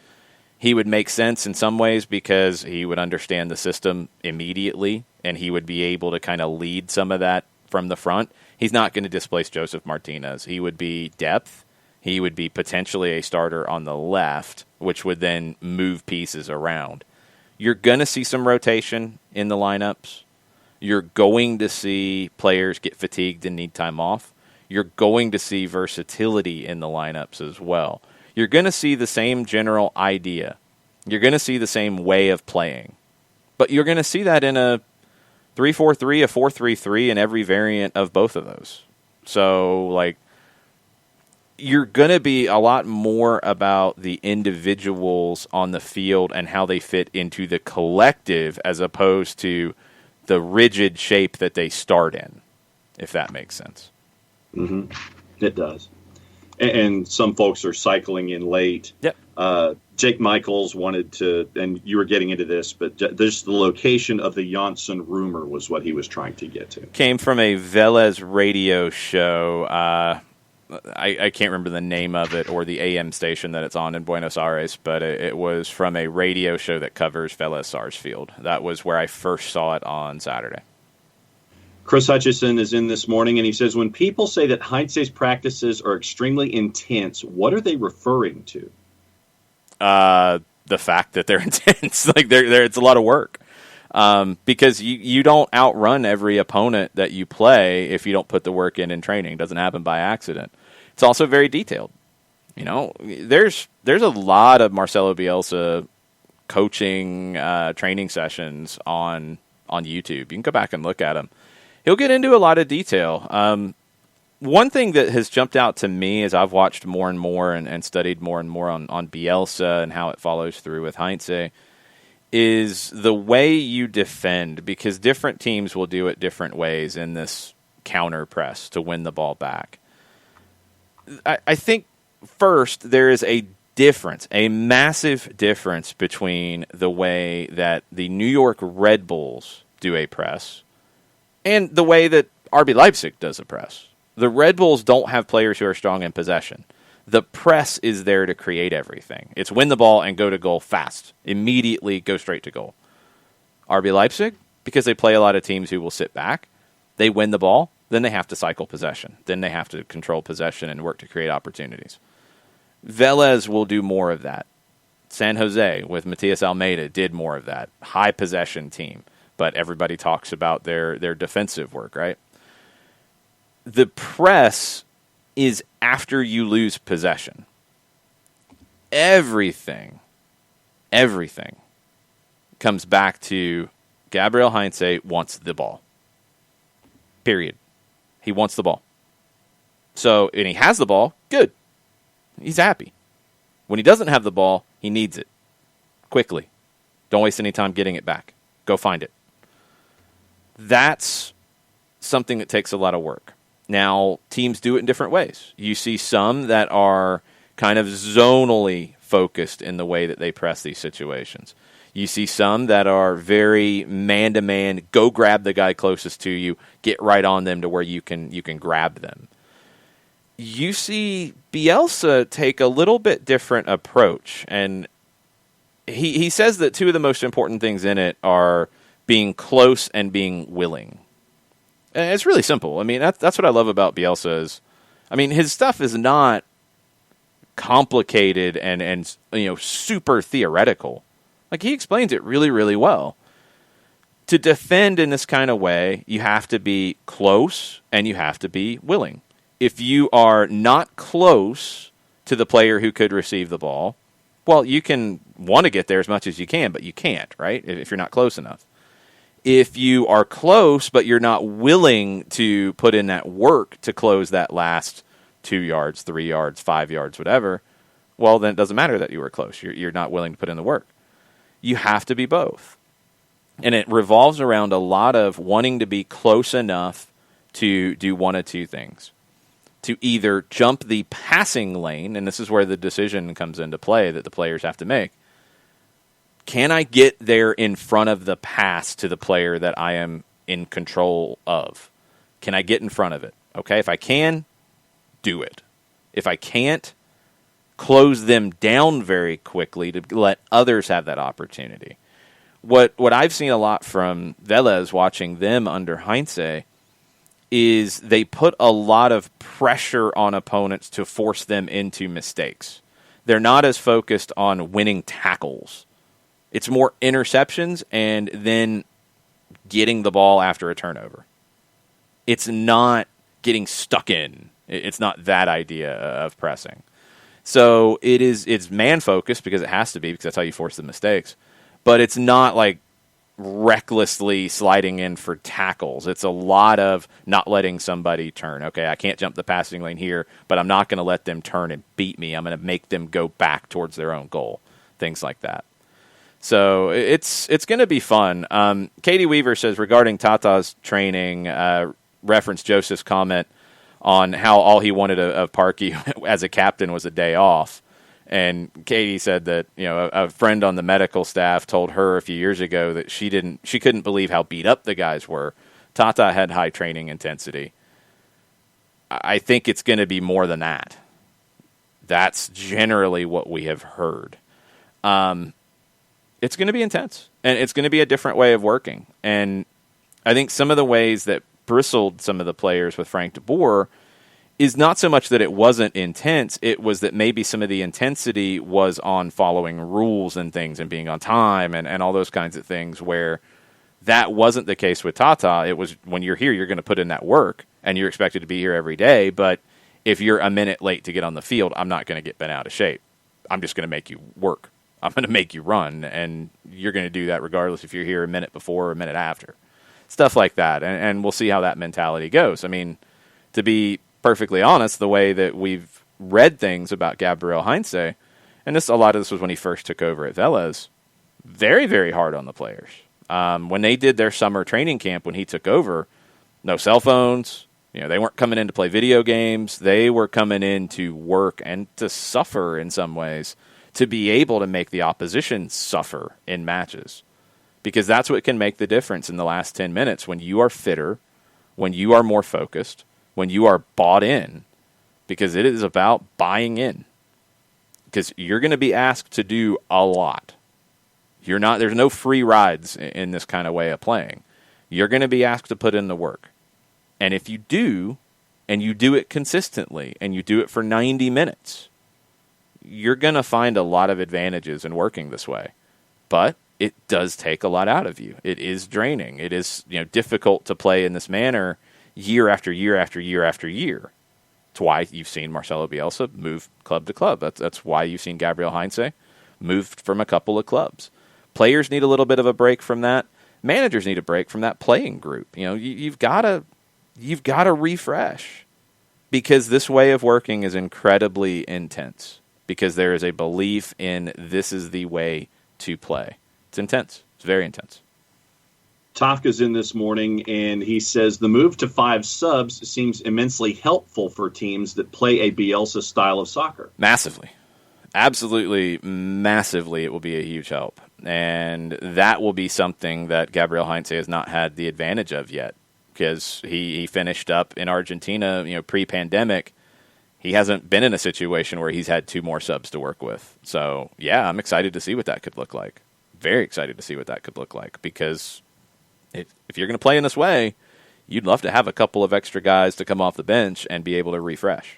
He would make sense in some ways because he would understand the system immediately, and he would be able to kind of lead some of that from the front. He's not going to displace Joseph Martinez. He would be depth. He would be potentially a starter on the left, which would then move pieces around. You're going to see some rotation in the lineups. You're going to see players get fatigued and need time off. You're going to see versatility in the lineups as well. You're going to see the same general idea. You're going to see the same way of playing. But you're going to see that in a 3-4-3, a 4-3-3, in every variant of both of those. So, like, you're going to be a lot more about the individuals on the field and how they fit into the collective as opposed to the rigid shape that they start in, if that makes sense. Mm-hmm. It does. And some folks are cycling in late. Yep. Jake Michaels wanted to, and you were getting into this, but there's the location of the Janssen rumor was what he was trying to get to. Came from a Velez radio show. I can't remember the name of it or the AM station that it's on in Buenos Aires, but it was from a radio show that covers Velez Sarsfield. That was where I first saw it on Saturday. Chris Hutchison is in this morning, and he says, when people say that Heinze's practices are extremely intense, what are they referring to? The fact that they're intense. Like, they're it's a lot of work. Because you don't outrun every opponent that you play if you don't put the work in training. It doesn't happen by accident. It's also very detailed. You know, there's a lot of Marcelo Bielsa coaching training sessions on YouTube. You can go back and look at them. He'll get into a lot of detail. One thing that has jumped out to me as I've watched more and more and studied more and more on Bielsa and how it follows through with Heinze is the way you defend, because different teams will do it different ways in this counter press to win the ball back. I think first there is a difference, a massive difference between the way that the New York Red Bulls do a press and the way that RB Leipzig does a press. The Red Bulls don't have players who are strong in possession. The press is there to create everything. It's win the ball and go to goal fast. Immediately go straight to goal. RB Leipzig, because they play a lot of teams who will sit back, they win the ball, then they have to cycle possession. Then they have to control possession and work to create opportunities. Velez will do more of that. San Jose with Matias Almeida did more of that. High possession team, but everybody talks about their defensive work, right? The press is after you lose possession. Everything comes back to Gabriel Heinze wants the ball. Period. He wants the ball. So, and he has the ball, good. He's happy. When he doesn't have the ball, he needs it. Quickly. Don't waste any time getting it back. Go find it. That's something that takes a lot of work. Now, teams do it in different ways. You see some that are kind of zonally focused in the way that they press these situations. You see some that are very man-to-man, go grab the guy closest to you, get right on them to where you can grab them. You see Bielsa take a little bit different approach, and he says that two of the most important things in it are being close and being willing. And it's really simple. I mean, that's what I love about Bielsa is, I mean, his stuff is not complicated and super theoretical. Like, he explains it really, really well. To defend in this kind of way, you have to be close and you have to be willing. If you are not close to the player who could receive the ball, well, you can want to get there as much as you can, but you can't, right? If you're not close enough. If you are close, but you're not willing to put in that work to close that last 2 yards, 3 yards, 5 yards, whatever, well, then it doesn't matter that you were close. You're not willing to put in the work. You have to be both. And it revolves around a lot of wanting to be close enough to do one of two things. To either jump the passing lane, and this is where the decision comes into play that the players have to make. Can I get there in front of the pass to the player that I am in control of? Can I get in front of it? Okay, if I can, do it. If I can't, close them down very quickly to let others have that opportunity. What I've seen a lot from Velez watching them under Heinze is they put a lot of pressure on opponents to force them into mistakes. They're not as focused on winning tackles. It's more interceptions and then getting the ball after a turnover. It's not getting stuck in. It's not that idea of pressing. So it's man-focused because it has to be, because that's how you force the mistakes. But it's not like recklessly sliding in for tackles. It's a lot of not letting somebody turn. Okay, I can't jump the passing lane here, but I'm not going to let them turn and beat me. I'm going to make them go back towards their own goal. Things like that. So it's going to be fun. Katie Weaver says, regarding Tata's training, reference Joseph's comment on how all he wanted of Parkey as a captain was a day off. And Katie said that, you know, a friend on the medical staff told her a few years ago that she couldn't believe how beat up the guys were. Tata had high training intensity. I think it's going to be more than that. That's generally what we have heard. It's going to be intense, and it's going to be a different way of working. And I think some of the ways that bristled some of the players with Frank de Boer is not so much that it wasn't intense, it was that maybe some of the intensity was on following rules and things and being on time and all those kinds of things, where that wasn't the case with Tata. It was, when you're here, you're going to put in that work, and you're expected to be here every day, but if you're a minute late to get on the field, I'm not going to get bent out of shape. I'm just going to make you work. I'm going to make you run, and you're going to do that regardless if you're here a minute before or a minute after. Stuff like that, and we'll see how that mentality goes. I mean, to be perfectly honest, the way that we've read things about Gabriel Heinze, and a lot of this was when he first took over at Vélez, very, very hard on the players. When they did their summer training camp when he took over, no cell phones. You know, they weren't coming in to play video games. They were coming in to work and to suffer in some ways, to be able to make the opposition suffer in matches. Because that's what can make the difference in the last 10 minutes, when you are fitter, when you are more focused, when you are bought in, because it is about buying in. Because you're going to be asked to do a lot. There's no free rides in this kind of way of playing. You're going to be asked to put in the work. And if you do, and you do it consistently, and you do it for 90 minutes, you're going to find a lot of advantages in working this way. But it does take a lot out of you. It is draining. It is, difficult to play in this manner year after year after year after year. That's why you've seen Marcelo Bielsa move club to club. That's why you've seen Gabriel Heinze move from a couple of clubs. Players need a little bit of a break from that. Managers need a break from that playing group. You've got to refresh, because this way of working is incredibly intense, because there is a belief in this is the way to play. It's intense. It's very intense. Tafka's in this morning, and he says the move to 5 subs seems immensely helpful for teams that play a Bielsa style of soccer. Massively. Absolutely, massively, it will be a huge help. And that will be something that Gabriel Heinze has not had the advantage of yet, because he finished up in Argentina, pre-pandemic. He hasn't been in a situation where he's had 2 more subs to work with. So, yeah, I'm excited to see what that could look like. Very excited to see what that could look like, because if you're going to play in this way, you'd love to have a couple of extra guys to come off the bench and be able to refresh.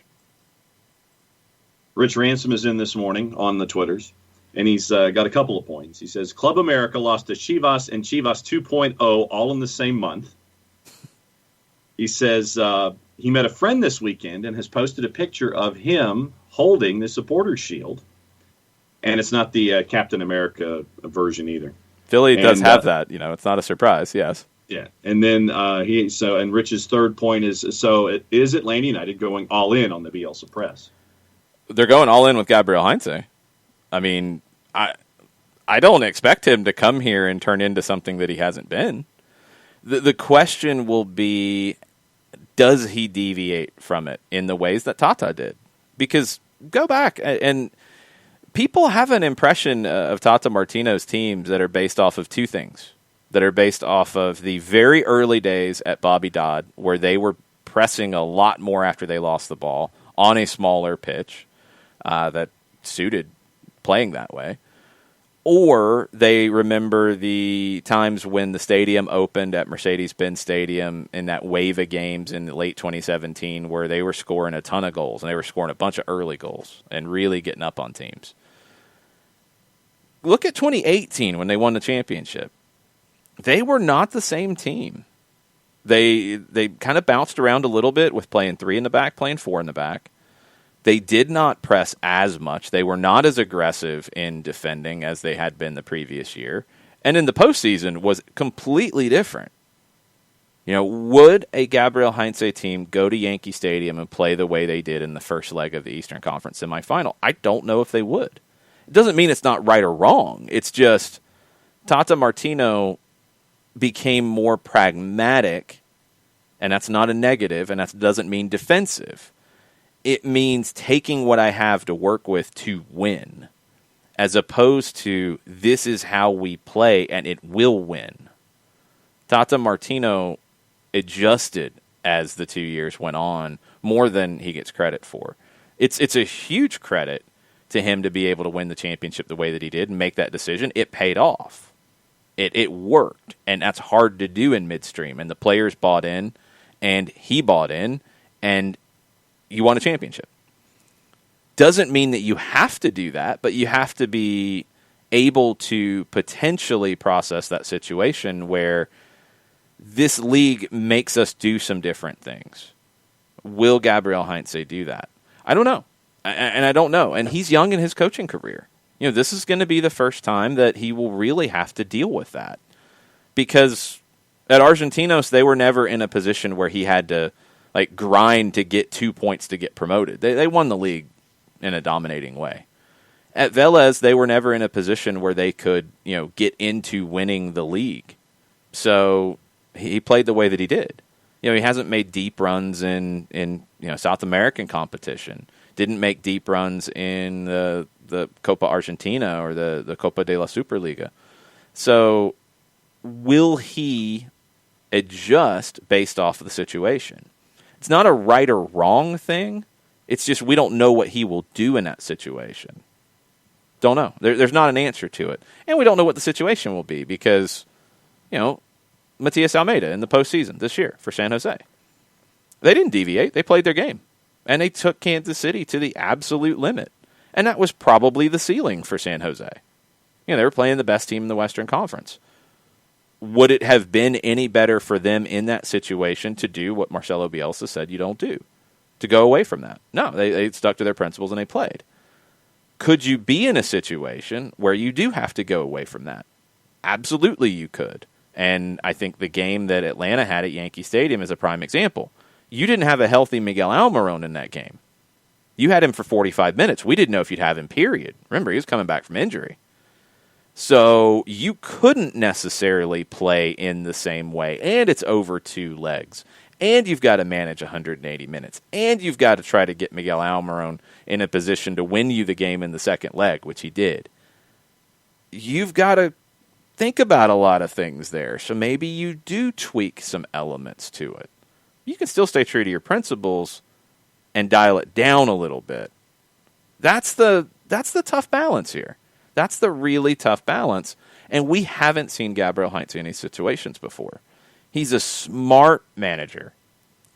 Rich Ransom is in this morning on the Twitters, and he's got a couple of points. He says, Club America lost to Chivas and Chivas 2.0 all in the same month. He says he met a friend this weekend and has posted a picture of him holding the supporters' shield. And it's not the Captain America version either. Philly does have that. It's not a surprise, yes. Yeah. And then and Rich's third point is, is Atlanta United going all in on the Bielsa press? They're going all in with Gabriel Heinze. I mean, I don't expect him to come here and turn into something that he hasn't been. The question will be, does he deviate from it in the ways that Tata did? Because go back, and people have an impression of Tata Martino's teams that are based off of 2 things. That are based off of the very early days at Bobby Dodd, where they were pressing a lot more after they lost the ball on a smaller pitch that suited playing that way. Or they remember the times when the stadium opened at Mercedes-Benz Stadium in that wave of games in the late 2017, where they were scoring a ton of goals, and they were scoring a bunch of early goals and really getting up on teams. Look at 2018 when they won the championship. They were not the same team. They kind of bounced around a little bit with playing 3 in the back, playing 4 in the back. They did not press as much. They were not as aggressive in defending as they had been the previous year. And in the postseason was completely different. Would a Gabriel Heinze team go to Yankee Stadium and play the way they did in the first leg of the Eastern Conference semifinal? I don't know if they would. It doesn't mean it's not right or wrong. It's just Tata Martino became more pragmatic, and that's not a negative, and that doesn't mean defensive. It means taking what I have to work with to win, as opposed to this is how we play and it will win. Tata Martino adjusted as the 2 years went on more than he gets credit for. It's a huge credit to him to be able to win the championship the way that he did and make that decision. It paid off. It worked, and that's hard to do in midstream. And the players bought in, and he bought in, and you won a championship. Doesn't mean that you have to do that, but you have to be able to potentially process that situation where this league makes us do some different things. Will Gabriel Heinze do that? I don't know. And I don't know. And he's young in his coaching career. This is going to be the first time that he will really have to deal with that. Because at Argentinos, they were never in a position where he had to grind to get 2 points to get promoted. They won the league in a dominating way. At Vélez, they were never in a position where they could, get into winning the league. So he played the way that he did. He hasn't made deep runs in South American competition. Didn't make deep runs in the Copa Argentina or the Copa de la Superliga. So will he adjust based off of the situation? It's not a right or wrong thing. It's just we don't know what he will do in that situation. Don't know. There's not an answer to it. And we don't know what the situation will be because, Matias Almeida in the postseason this year for San Jose. They didn't deviate. They played their game. And they took Kansas City to the absolute limit. And that was probably the ceiling for San Jose. They were playing the best team in the Western Conference. Would it have been any better for them in that situation to do what Marcelo Bielsa said you don't do? To go away from that? No, they stuck to their principles and they played. Could you be in a situation where you do have to go away from that? Absolutely you could. And I think the game that Atlanta had at Yankee Stadium is a prime example. You didn't have a healthy Miguel Almiron in that game. You had him for 45 minutes. We didn't know if you'd have him, period. Remember, he was coming back from injury. So you couldn't necessarily play in the same way. And it's over 2 legs. And you've got to manage 180 minutes. And you've got to try to get Miguel Almiron in a position to win you the game in the second leg, which he did. You've got to think about a lot of things there. So maybe you do tweak some elements to it. You can still stay true to your principles and dial it down a little bit. That's the tough balance here. That's the really tough balance. And we haven't seen Gabriel Heinze in these situations before. He's a smart manager.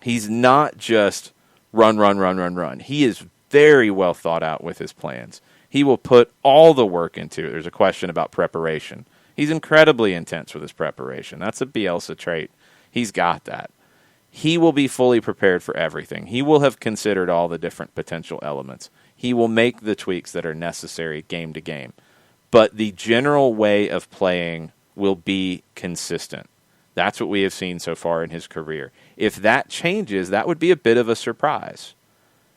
He's not just run. He is very well thought out with his plans. He will put all the work into it. There's a question about preparation. He's incredibly intense with his preparation. That's a Bielsa trait. He's got that. He will be fully prepared for everything. He will have considered all the different potential elements. He will make the tweaks that are necessary game to game. But the general way of playing will be consistent. That's what we have seen so far in his career. If that changes, that would be a bit of a surprise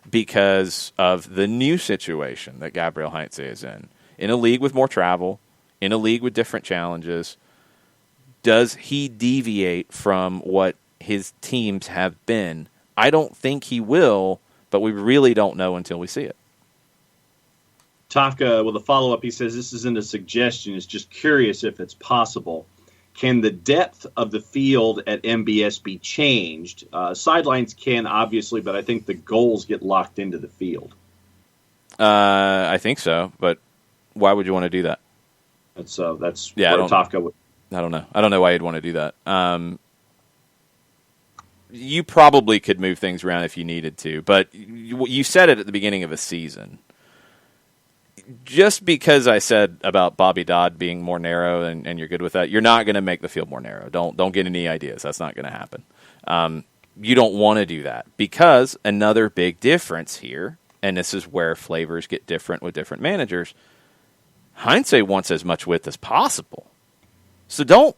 because of the new situation that Gabriel Heinze is in a league with more travel, in a league with different challenges. Does he deviate from what his teams have been? I don't think he will, but we really don't know until we see it. Taka, with a follow-up, he says, this isn't a suggestion, it's just curious if it's possible. Can the depth of the field at MBS be changed? Sidelines can, obviously, but I think the goals get locked into the field. I think so, but why would you want to do that? That's where Taka would. I don't know. I don't know why you'd want to do that. You probably could move things around if you needed to, but you said it at the beginning of a season. Just because I said about Bobby Dodd being more narrow and you're good with that, you're not going to make the field more narrow. Don't get any ideas. That's not going to happen. You don't want to do that because another big difference here, and this is where flavors get different with different managers, Heinze wants as much width as possible. So don't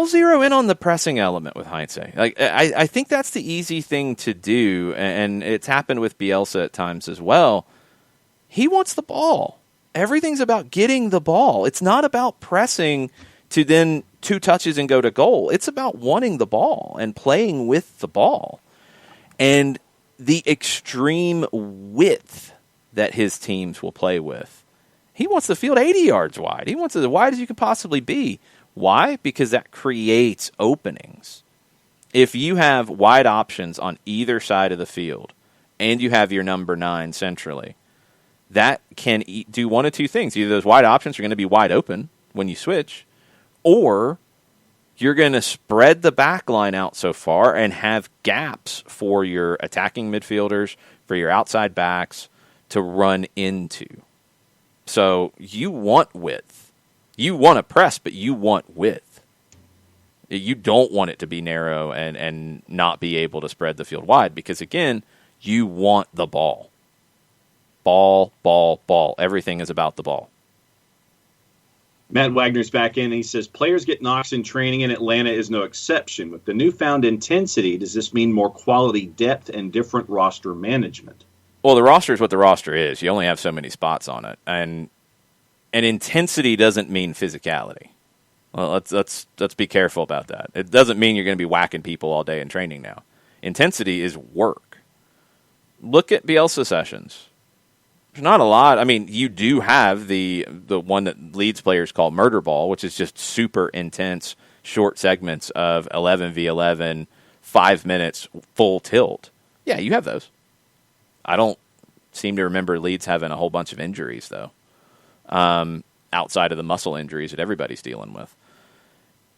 zero in on the pressing element with Heinze. Like I think that's the easy thing to do, and it's happened with Bielsa at times as well. He wants the ball. Everything's about getting the ball. It's not about pressing to then 2 touches and go to goal. It's about wanting the ball and playing with the ball. And the extreme width that his teams will play with. He wants the field 80 yards wide. He wants it as wide as you can possibly be. Why? Because that creates openings. If you have wide options on either side of the field and you have your number 9 centrally, that can do one of 2 things. Either those wide options are going to be wide open when you switch, or you're going to spread the back line out so far and have gaps for your attacking midfielders, for your outside backs to run into. So you want width. You want to press, but you want width. You don't want it to be narrow and not be able to spread the field wide because, again, you want the ball. Ball, ball, ball. Everything is about the ball. Matt Wagner's back in, and he says, players get knocks in training, and Atlanta is no exception. With the newfound intensity, does this mean more quality depth and different roster management? Well, the roster is what the roster is. You only have so many spots on it. And intensity doesn't mean physicality. Well, let's be careful about that. It doesn't mean you're going to be whacking people all day in training now. Intensity is work. Look at Bielsa sessions. There's not a lot. I mean, you do have the one that Leeds players call murder ball, which is just super intense, short segments of 11v11, 5 minutes, full tilt. Yeah, you have those. I don't seem to remember Leeds having a whole bunch of injuries, though, outside of the muscle injuries that everybody's dealing with.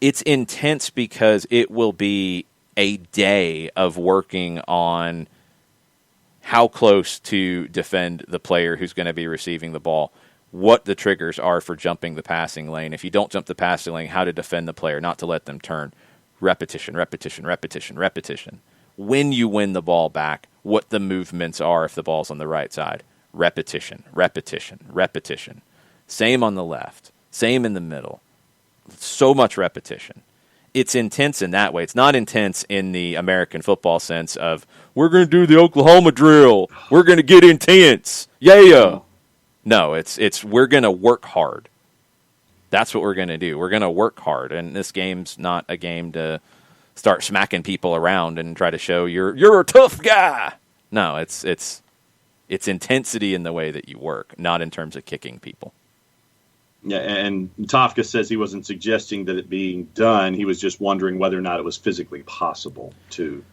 It's intense because it will be a day of working on how close to defend the player who's going to be receiving the ball, what the triggers are for jumping the passing lane. If you don't jump the passing lane, how to defend the player, not to let them turn. Repetition, repetition, repetition, repetition. When you win the ball back, what the movements are if the ball's on the right side. Repetition, repetition, repetition. Same on the left, same in the middle. So much repetition. It's intense in that way. It's not intense in the American football sense of, we're going to do the Oklahoma drill. We're going to get intense. Yeah. No, it's we're going to work hard. That's what we're going to do. We're going to work hard. And this game's not a game to start smacking people around and try to show you're a tough guy. No, it's intensity in the way that you work, not in terms of kicking people. Yeah, and Tofka says he wasn't suggesting that it being done. He was just wondering whether or not it was physically possible to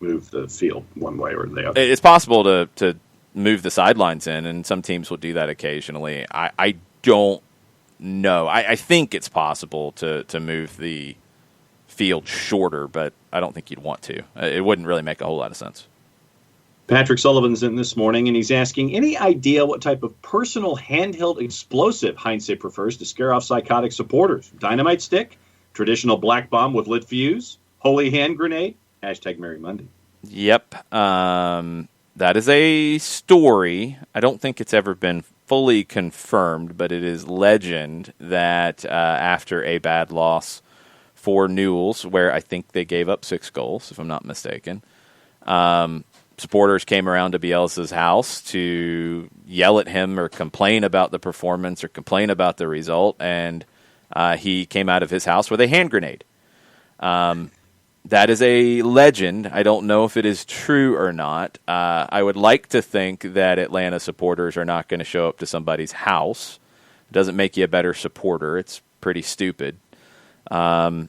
move the field one way or the other. It's possible to move the sidelines in, and some teams will do that occasionally. I don't know. I think it's possible to move the field shorter, but I don't think you'd want to. It wouldn't really make a whole lot of sense. Patrick Sullivan's in this morning, and he's asking, any idea what type of personal handheld explosive Heinze prefers to scare off psychotic supporters? Dynamite stick? Traditional black bomb with lit fuse? Holy hand grenade? # Merry Monday. Yep. That is a story. I don't think it's ever been fully confirmed, but it is legend that after a bad loss for Newell's, where I think they gave up 6 goals, if I'm not mistaken, supporters came around to Bielsa's house to yell at him or complain about the performance or complain about the result, and he came out of his house with a hand grenade. That is a legend. I don't know if it is true or not. I would like to think that Atlanta supporters are not going to show up to somebody's house. It doesn't make you a better supporter. It's pretty stupid. But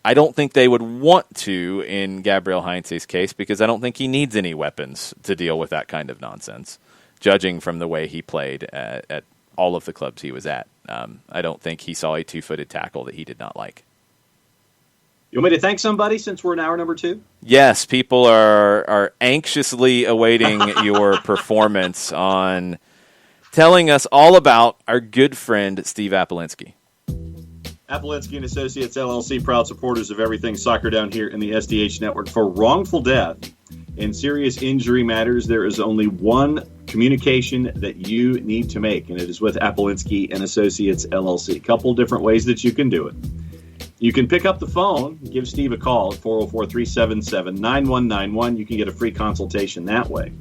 I don't think they would want to in Gabriel Heinze's case because I don't think he needs any weapons to deal with that kind of nonsense, judging from the way he played at all of the clubs he was at. I don't think he saw a 2-footed tackle that he did not like. You want me to thank somebody since we're in hour number 2? Yes, people are anxiously awaiting your performance on telling us all about our good friend Steve Apolinsky. Apolinsky and Associates, LLC, proud supporters of everything soccer down here in the SDH network. For wrongful death and serious injury matters, there is only one communication that you need to make, and it is with Apolinski and Associates LLC. A couple different ways that you can do it. You can pick up the phone, give Steve a call at 404-377-9191. You can get a free consultation that way.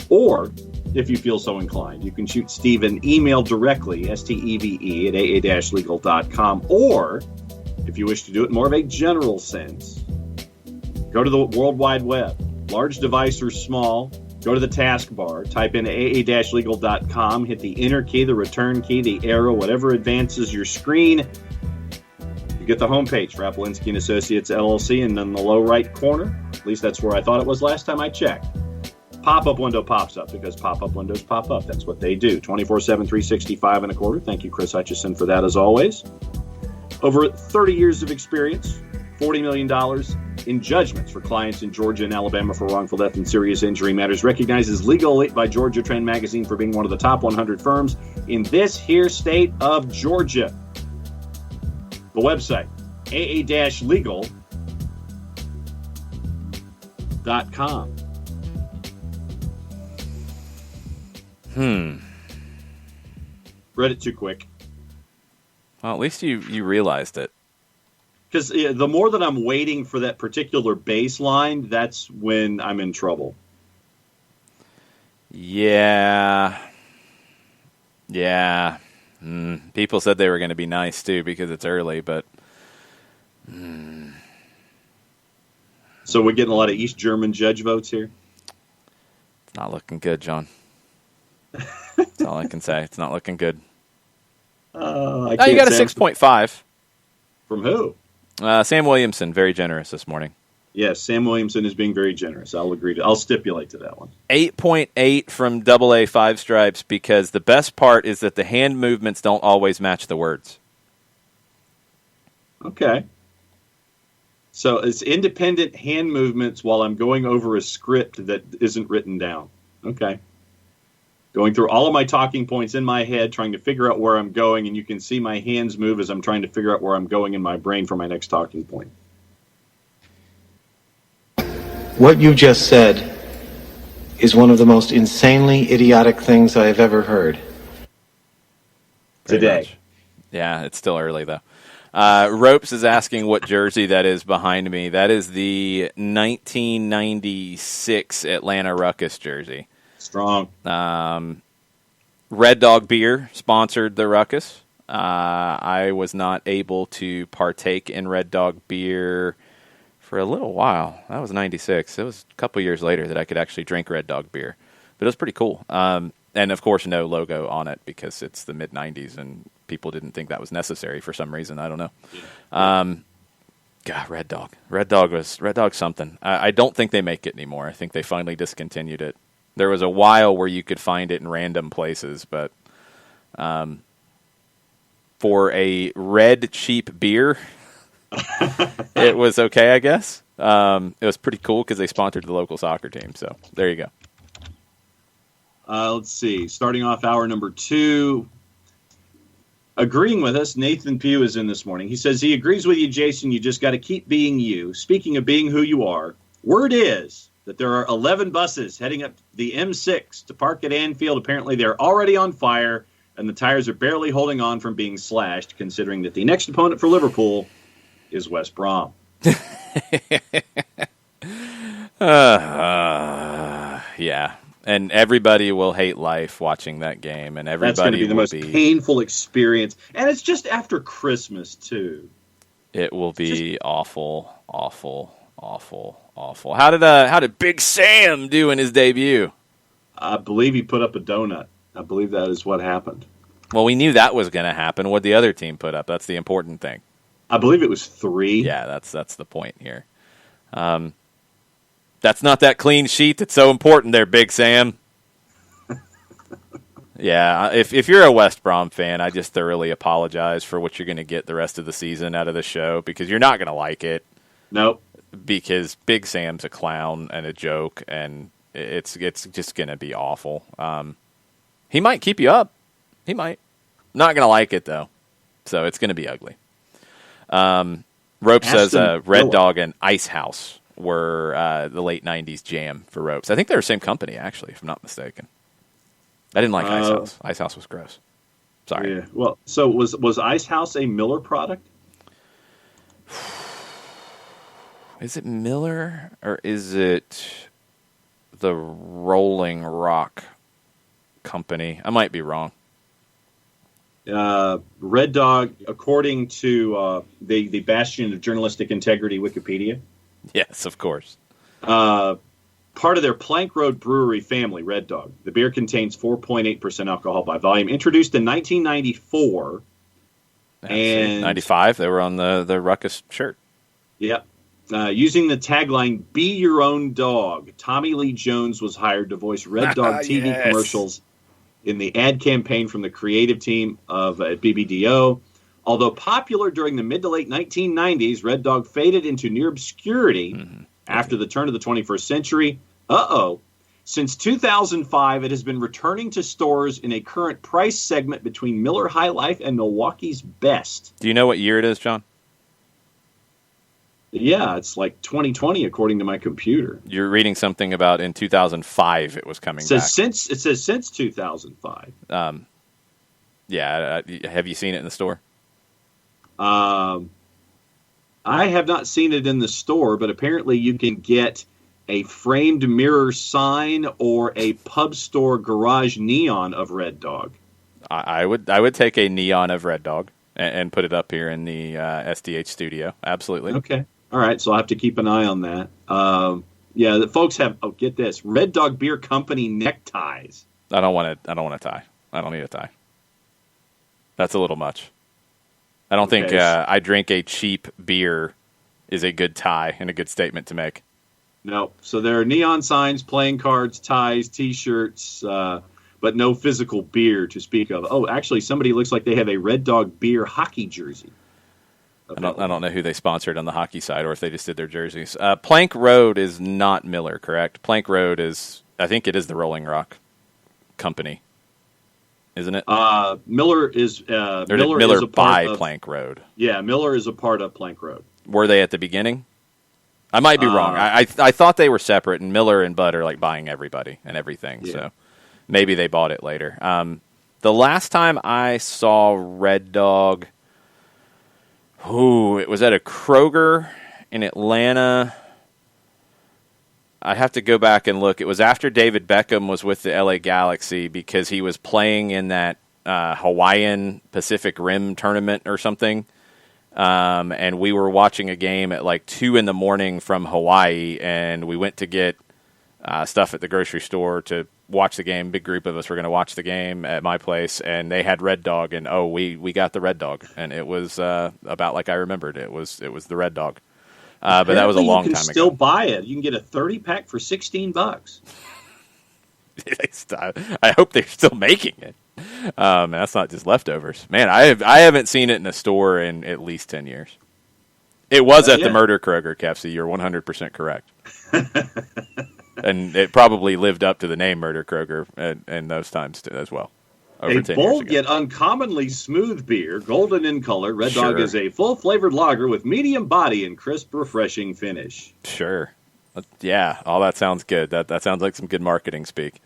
Or, if you feel so inclined, you can shoot Steve an email directly, steve at aa-legal.com. Or, if you wish to do it in more of a general sense, go to the World Wide Web. Large device or small, go to the taskbar, type in aa-legal.com, hit the enter key, the return key, the arrow, whatever advances your screen. You get the homepage for Apolinski and Associates LLC, and in the low right corner, at least that's where I thought it was last time I checked, pop-up window pops up, because pop-up windows pop up. That's what they do. 24/7, 365 and a quarter. Thank you, Chris Hutchison, for that as always. Over 30 years of experience, $40 million in judgments for clients in Georgia and Alabama for wrongful death and serious injury matters. Recognized as Legal Elite by Georgia Trend Magazine for being one of the top 100 firms in this here state of Georgia. The website, aa-legal.com. Read it too quick. Well, at least you realized it. Because the more that I'm waiting for that particular baseline, that's when I'm in trouble. Yeah. People said they were going to be nice, too, because it's early, but... So we're getting a lot of East German judge votes here? It's not looking good, John. That's all I can say. It's not looking good. You got a 6.5. From who? Sam Williamson, very generous this morning. Yes, Sam Williamson is being very generous. I'll stipulate to that one. 8.8 from AA 5 Stripes, because the best part is that the hand movements don't always match the words. Okay. So it's independent hand movements while I'm going over a script that isn't written down. Okay. Going through all of my talking points in my head, trying to figure out where I'm going, and you can see my hands move as I'm trying to figure out where I'm going in my brain for my next talking point. What you just said is one of the most insanely idiotic things I have ever heard. Today. Yeah, it's still early, though. Ropes is asking what jersey that is behind me. That is the 1996 Atlanta Ruckus jersey. Strong. Red Dog Beer sponsored the Ruckus. I was not able to partake in Red Dog Beer for a little while. That was 96. It was a couple years later that I could actually drink Red Dog Beer. But it was pretty cool. And, of course, no logo on it because it's the mid-90s and people didn't think that was necessary for some reason. I don't know. Yeah. God, Red Dog. Red Dog's something. I don't think they make it anymore. I think they finally discontinued it. There was a while where you could find it in random places, but for a red cheap beer, it was okay, I guess. It was pretty cool because they sponsored the local soccer team. So there you go. Let's see. Starting off hour number 2. Agreeing with us, Nathan Pugh is in this morning. He says he agrees with you, Jason. You just got to keep being you. Speaking of being who you are, word is that there are 11 buses heading up the M6 to park at Anfield. Apparently, they're already on fire, and the tires are barely holding on from being slashed, considering that the next opponent for Liverpool is West Brom. Yeah. And everybody will hate life watching that game, and everybody That's going to be the most be, painful experience. And it's just after Christmas, too. It will be awful, awful, awful, awful. How did Big Sam do in his debut? I believe he put up a donut. I believe that is what happened. Well, we knew that was going to happen. What'd the other team put up? That's the important thing. I believe it was 3. Yeah, that's the point here. That's not that clean sheet that's so important there, Big Sam. Yeah, if you're a West Brom fan, I just thoroughly apologize for what you're going to get the rest of the season out of the show, because you're not going to like it. Nope. Because Big Sam's a clown and a joke, and it's just going to be awful. He might keep you up. He might. Not going to like it, though. So it's going to be ugly. Rope says Red Dog and Ice House were the late 90s jam for Ropes. I think they're the same company, actually, if I'm not mistaken. I didn't like Ice House. Ice House was gross. Sorry. Yeah. Well, so was Ice House a Miller product? Is it Miller or is it the Rolling Rock company? I might be wrong. Red Dog, according to the bastion of journalistic integrity, Wikipedia. Yes, of course. Part of their Plank Road Brewery family, Red Dog. The beer contains 4.8% alcohol by volume. Introduced in 1994. And 95, they were on the Ruckus shirt. Yep. Using the tagline, "Be Your Own Dog," Tommy Lee Jones was hired to voice Red Dog TV Yes. commercials in the ad campaign from the creative team of BBDO. Although popular during the mid to late 1990s, Red Dog faded into near obscurity after the turn of the 21st century. Since 2005, it has been returning to stores in a current price segment between Miller High Life and Milwaukee's Best. Do you know what year it is, John? Yeah, it's like 2020 according to my computer. You're reading something about in 2005 it was coming back. It says since 2005. Yeah, have you seen it in the store? I have not seen it in the store, but apparently you can get a framed mirror sign or a pub store garage neon of Red Dog. I would take a neon of Red Dog and put it up here in the SDH studio. Absolutely. Okay. All right, so I'll have to keep an eye on that. Yeah, the folks have. Oh, get this: Red Dog Beer Company neckties. I don't want a tie. I don't need a tie. That's a little much. I don't think I drink a cheap beer is a good tie and a good statement to make. No. So there are neon signs, playing cards, ties, T-shirts, but no physical beer to speak of. Oh, actually, somebody looks like they have a Red Dog Beer hockey jersey. I don't know who they sponsored on the hockey side or if they just did their jerseys. Plank Road is not Miller, correct? Plank Road is, I think it is the Rolling Rock company, isn't it? Miller is Miller is a by part of, Plank Road. Yeah, Miller is a part of Plank Road. Were they at the beginning? I might be wrong. I thought they were separate, and Miller and Bud are like buying everybody and everything. Yeah. So maybe they bought it later. The last time I saw Red Dog, it was at a Kroger in Atlanta. I'd have to go back and look. It was after David Beckham was with the LA Galaxy because he was playing in that Hawaiian Pacific Rim tournament or something. And we were watching a game at like 2 a.m. from Hawaii, and we went to get stuff at the grocery store to watch the game. Big group of us were going to watch the game at my place, and they had Red Dog, and we got the Red Dog, and it was about like I remembered. It was the Red Dog, but that was a long time ago. You can still buy it. You can get a 30-pack for $16. I hope they're still making it. That's not just leftovers, man. I haven't seen it in a store in at least 10 years. It was at the Murder Kroger, Kefsey. You're 100% correct. And it probably lived up to the name Murder Kroger in those times as well. A bold yet uncommonly smooth beer, golden in color. Red Dog is a full-flavored lager with medium body and crisp, refreshing finish. Sure. Yeah, all that sounds good. That sounds like some good marketing speak.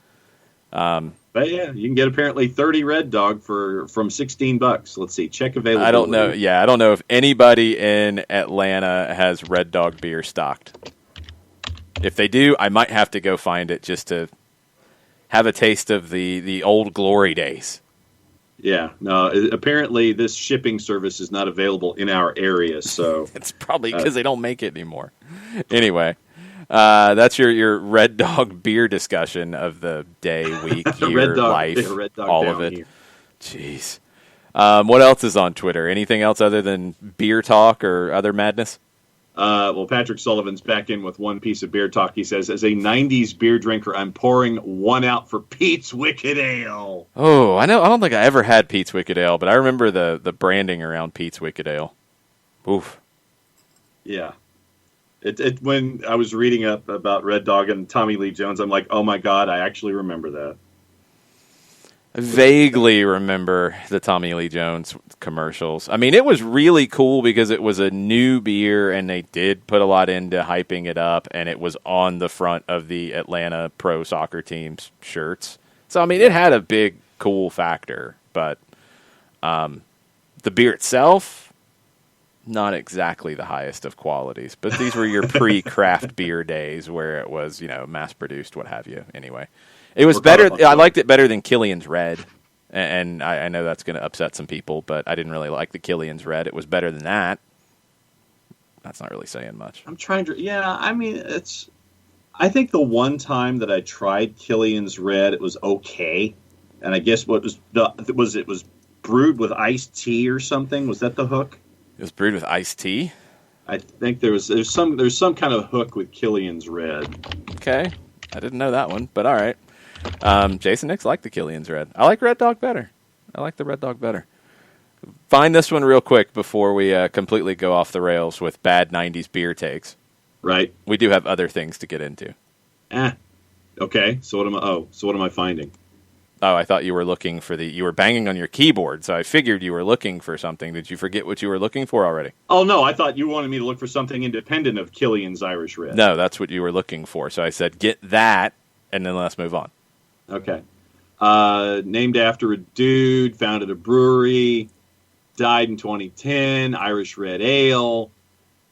But yeah, you can get apparently 30 Red Dog from $16. Let's see, check availability. I don't know. Yeah, I don't know if anybody in Atlanta has Red Dog beer stocked. If they do, I might have to go find it just to have a taste of the old glory days. Yeah, no. Apparently, this shipping service is not available in our area, so it's probably because they don't make it anymore. Anyway. That's your Red Dog beer discussion of the day, week, year, life, Red Dog all of it. Here. Jeez. What else is on Twitter? Anything else other than beer talk or other madness? Well, Patrick Sullivan's back in with one piece of beer talk. He says, as a 90s beer drinker, I'm pouring one out for Pete's Wicked Ale. Oh, I don't think I ever had Pete's Wicked Ale, but I remember the branding around Pete's Wicked Ale. Oof. Yeah. When I was reading up about Red Dog and Tommy Lee Jones, I'm like, oh my God, I actually remember that. I vaguely remember the Tommy Lee Jones commercials. I mean, it was really cool because it was a new beer and they did put a lot into hyping it up, and it was on the front of the Atlanta pro soccer team's shirts. So, I mean, it had a big cool factor, but the beer itself, not exactly the highest of qualities. But these were your pre-craft beer days where it was, mass-produced, what have you. Anyway, it was better. I liked it better than Killian's Red. And I know that's going to upset some people, but I didn't really like the Killian's Red. It was better than that. That's not really saying much. I'm trying to, I mean, I think the one time that I tried Killian's Red, it was okay. And I guess it was brewed with iced tea or something. Was that the hook? It was brewed with iced tea? I think there's some kind of hook with Killian's Red. Okay. I didn't know that one, but all right. Jason Nix liked the Killian's Red. I like Red Dog better. I like the Red Dog better. Find this one real quick before we completely go off the rails with bad 90s beer takes. Right. We do have other things to get into. Okay. So what am I finding? Oh, I thought you were looking for you were banging on your keyboard, so I figured you were looking for something. Did you forget what you were looking for already? Oh, no, I thought you wanted me to look for something independent of Killian's Irish Red. No, that's what you were looking for. So I said, get that, and then let's move on. Okay. Named after a dude, founded a brewery, died in 2010, Irish Red Ale,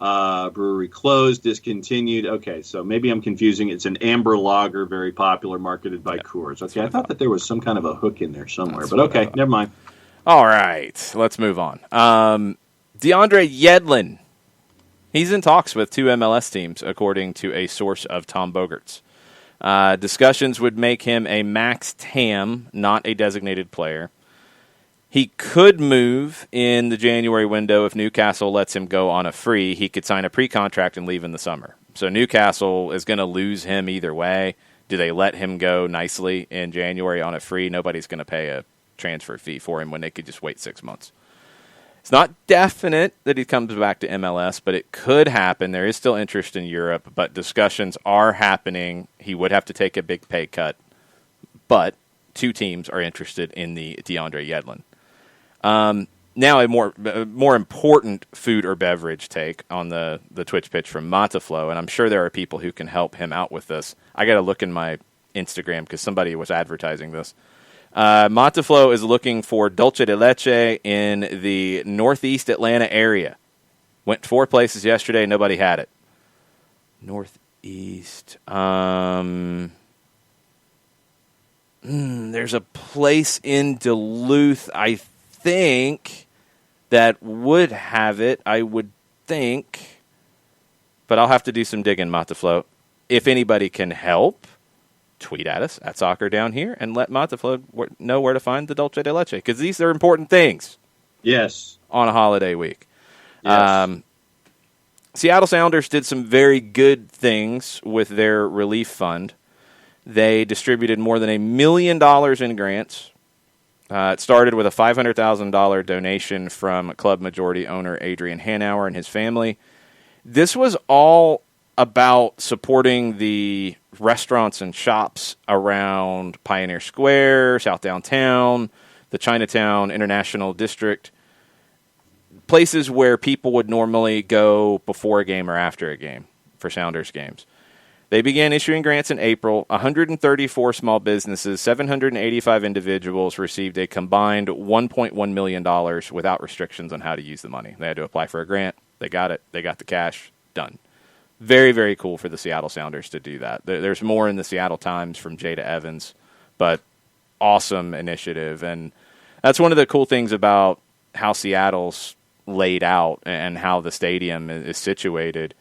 brewery closed, discontinued. Okay, so maybe I'm confusing. It's an amber lager, very popular, marketed by Coors. Okay, I thought that there was some kind of a hook in there somewhere, but okay, never mind. All right, let's move on. DeAndre Yedlin. He's in talks with 2 MLS teams, according to a source of Tom Bogert's. Discussions would make him a max TAM, not a designated player. He could move in the January window if Newcastle lets him go on a free. He could sign a pre-contract and leave in the summer. So Newcastle is going to lose him either way. Do they let him go nicely in January on a free? Nobody's going to pay a transfer fee for him when they could just wait 6 months. It's not definite that he comes back to MLS, but it could happen. There is still interest in Europe, but discussions are happening. He would have to take a big pay cut, but 2 teams are interested in the DeAndre Yedlin. Now a more important food or beverage take on the Twitch pitch from Mataflow, and I'm sure there are people who can help him out with this. I got to look in my Instagram because somebody was advertising this. Mataflow is looking for dulce de leche in the northeast Atlanta area. Went 4 places yesterday. Nobody had it. Northeast. There's a place in Duluth, I think, that would have it. I would think. But I'll have to do some digging, Mataflow. If anybody can help, tweet at us at Soccer Down Here and let Mataflow know where to find the dulce de leche, because these are important things. Yes. On a holiday week. Yes. Seattle Sounders did some very good things with their relief fund. They distributed more than $1 million in grants. It started with a $500,000 donation from club majority owner Adrian Hanauer and his family. This was all about supporting the restaurants and shops around Pioneer Square, South Downtown, the Chinatown International District, places where people would normally go before a game or after a game for Sounders games. They began issuing grants in April. 134 small businesses, 785 individuals received a combined $1.1 million without restrictions on how to use the money. They had to apply for a grant. They got it. They got the cash. Done. Very, very cool for the Seattle Sounders to do that. There's more in the Seattle Times from Jada Evans, but awesome initiative. And that's one of the cool things about how Seattle's laid out and how the stadium is situated.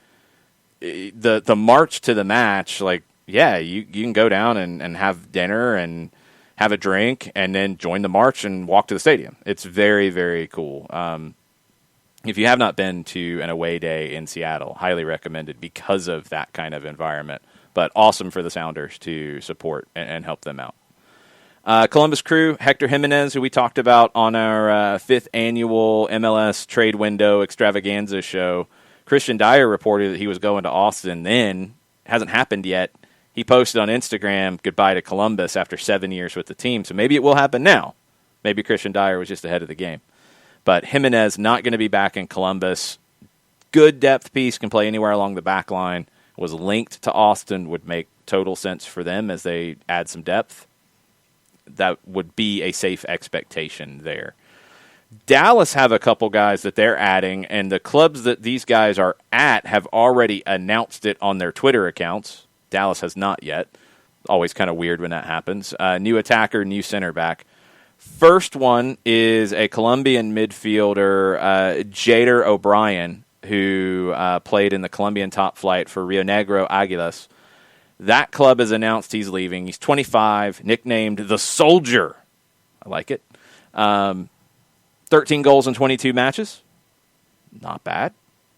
The march to the match, you can go down and have dinner and have a drink and then join the march and walk to the stadium. It's very, very cool. If you have not been to an away day in Seattle, highly recommended because of that kind of environment. But awesome for the Sounders to support and help them out. Columbus Crew, Hector Jimenez, who we talked about on our 5th annual MLS Trade Window Extravaganza show. Christian Dyer reported that he was going to Austin then. Hasn't happened yet. He posted on Instagram goodbye to Columbus after 7 years with the team. So maybe it will happen now. Maybe Christian Dyer was just ahead of the game. But Jimenez not going to be back in Columbus. Good depth piece, can play anywhere along the back line. Was linked to Austin, would make total sense for them as they add some depth. that would be a safe expectation there. Dallas have a couple guys that they're adding, and the clubs that these guys are at have already announced it on their Twitter accounts. Dallas has not yet. Always kind of weird when that happens. New attacker, new center back. First one is a Colombian midfielder, Jader O'Brien, who played in the Colombian top flight for Rio Negro Águilas. That club has announced he's leaving. He's 25, nicknamed the Soldier. I like it. 13 goals in 22 matches. Not bad.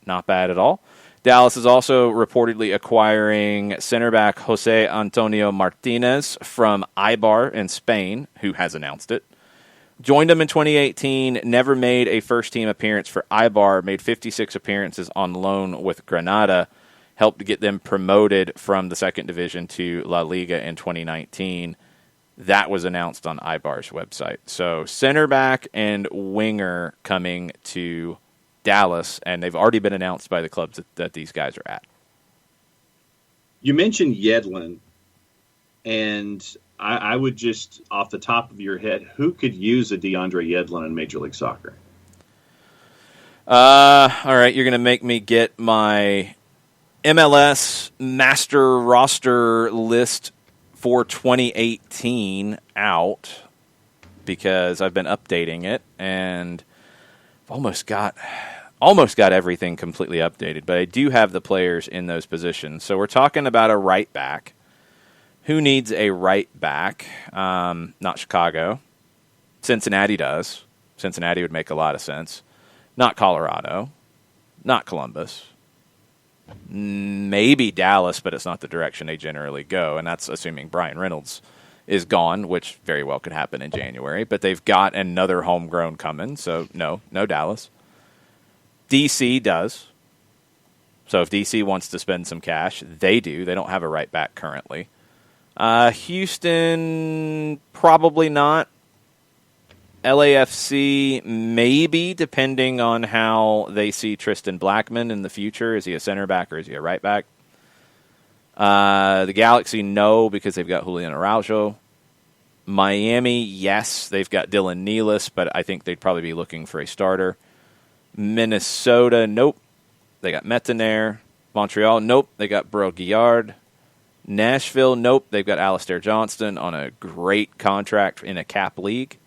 Not bad at all. Dallas is also reportedly acquiring center back Jose Antonio Martinez from Eibar in Spain, who has announced it. Joined them in 2018, never made a first-team appearance for Eibar, made 56 appearances on loan with Granada, helped to get them promoted from the second division to La Liga in 2019. That was announced on Eibar's website. So center back and winger coming to Dallas, and they've already been announced by the clubs that these guys are at. You mentioned Yedlin, and I would just, off the top of your head, who could use a DeAndre Yedlin in Major League Soccer? All right, you're going to make me get my MLS master roster list for 2018 out because I've been updating it, and I've almost got everything completely updated, but I do have the players in those positions. So we're talking about a right back. Who needs a right back? Not Chicago. Cincinnati does. Cincinnati would make a lot of sense. Not Colorado. Not Columbus. Maybe Dallas, but it's not the direction they generally go, and that's assuming Brian Reynolds is gone, which very well could happen in January. But they've got another homegrown coming, so no Dallas. DC does. So if DC wants to spend some cash, they do. They don't have a right back currently. Houston, probably not. LAFC, maybe, depending on how they see Tristan Blackman in the future. Is he a center back or is he a right back? The Galaxy, no, because they've got Julian Araujo. Miami, yes, they've got Dylan Nealis, but I think they'd probably be looking for a starter. Minnesota, nope. They got Metanire. Montreal, nope. They got Burrell Guillard. Nashville, nope. They've got Alistair Johnston on a great contract in a cap league.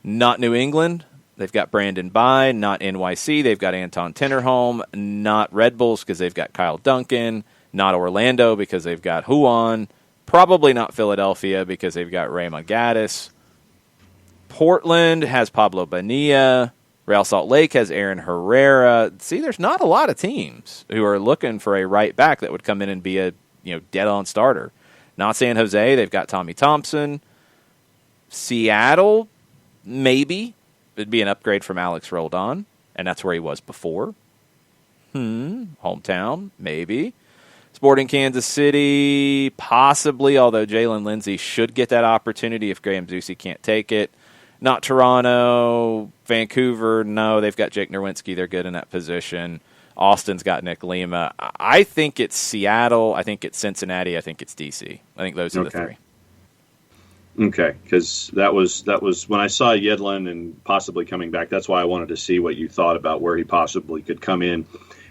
Not New England. They've got Brandon Bye. Not NYC. They've got Anton Tinnerholm. Not Red Bulls because they've got Kyle Duncan. Not Orlando because they've got Juan. Probably not Philadelphia because they've got Raymond Gaddis. Portland has Pablo Bonilla. Real Salt Lake has Aaron Herrera. See, there's not a lot of teams who are looking for a right back that would come in and be a dead-on starter. Not San Jose. They've got Tommy Thompson. Seattle, maybe. It'd be an upgrade from Alex Roldan, and that's where he was before. Hometown, maybe. Sporting Kansas City, possibly, although Jalen Lindsey should get that opportunity if Graham Zusi can't take it. Not Toronto. Vancouver, no. They've got Jake Nerwinski. They're good in that position. Austin's got Nick Lima. I think it's Seattle. I think it's Cincinnati. I think it's DC. I think those are the three. Okay, because that was when I saw Yedlin and possibly coming back. That's why I wanted to see what you thought about where he possibly could come in.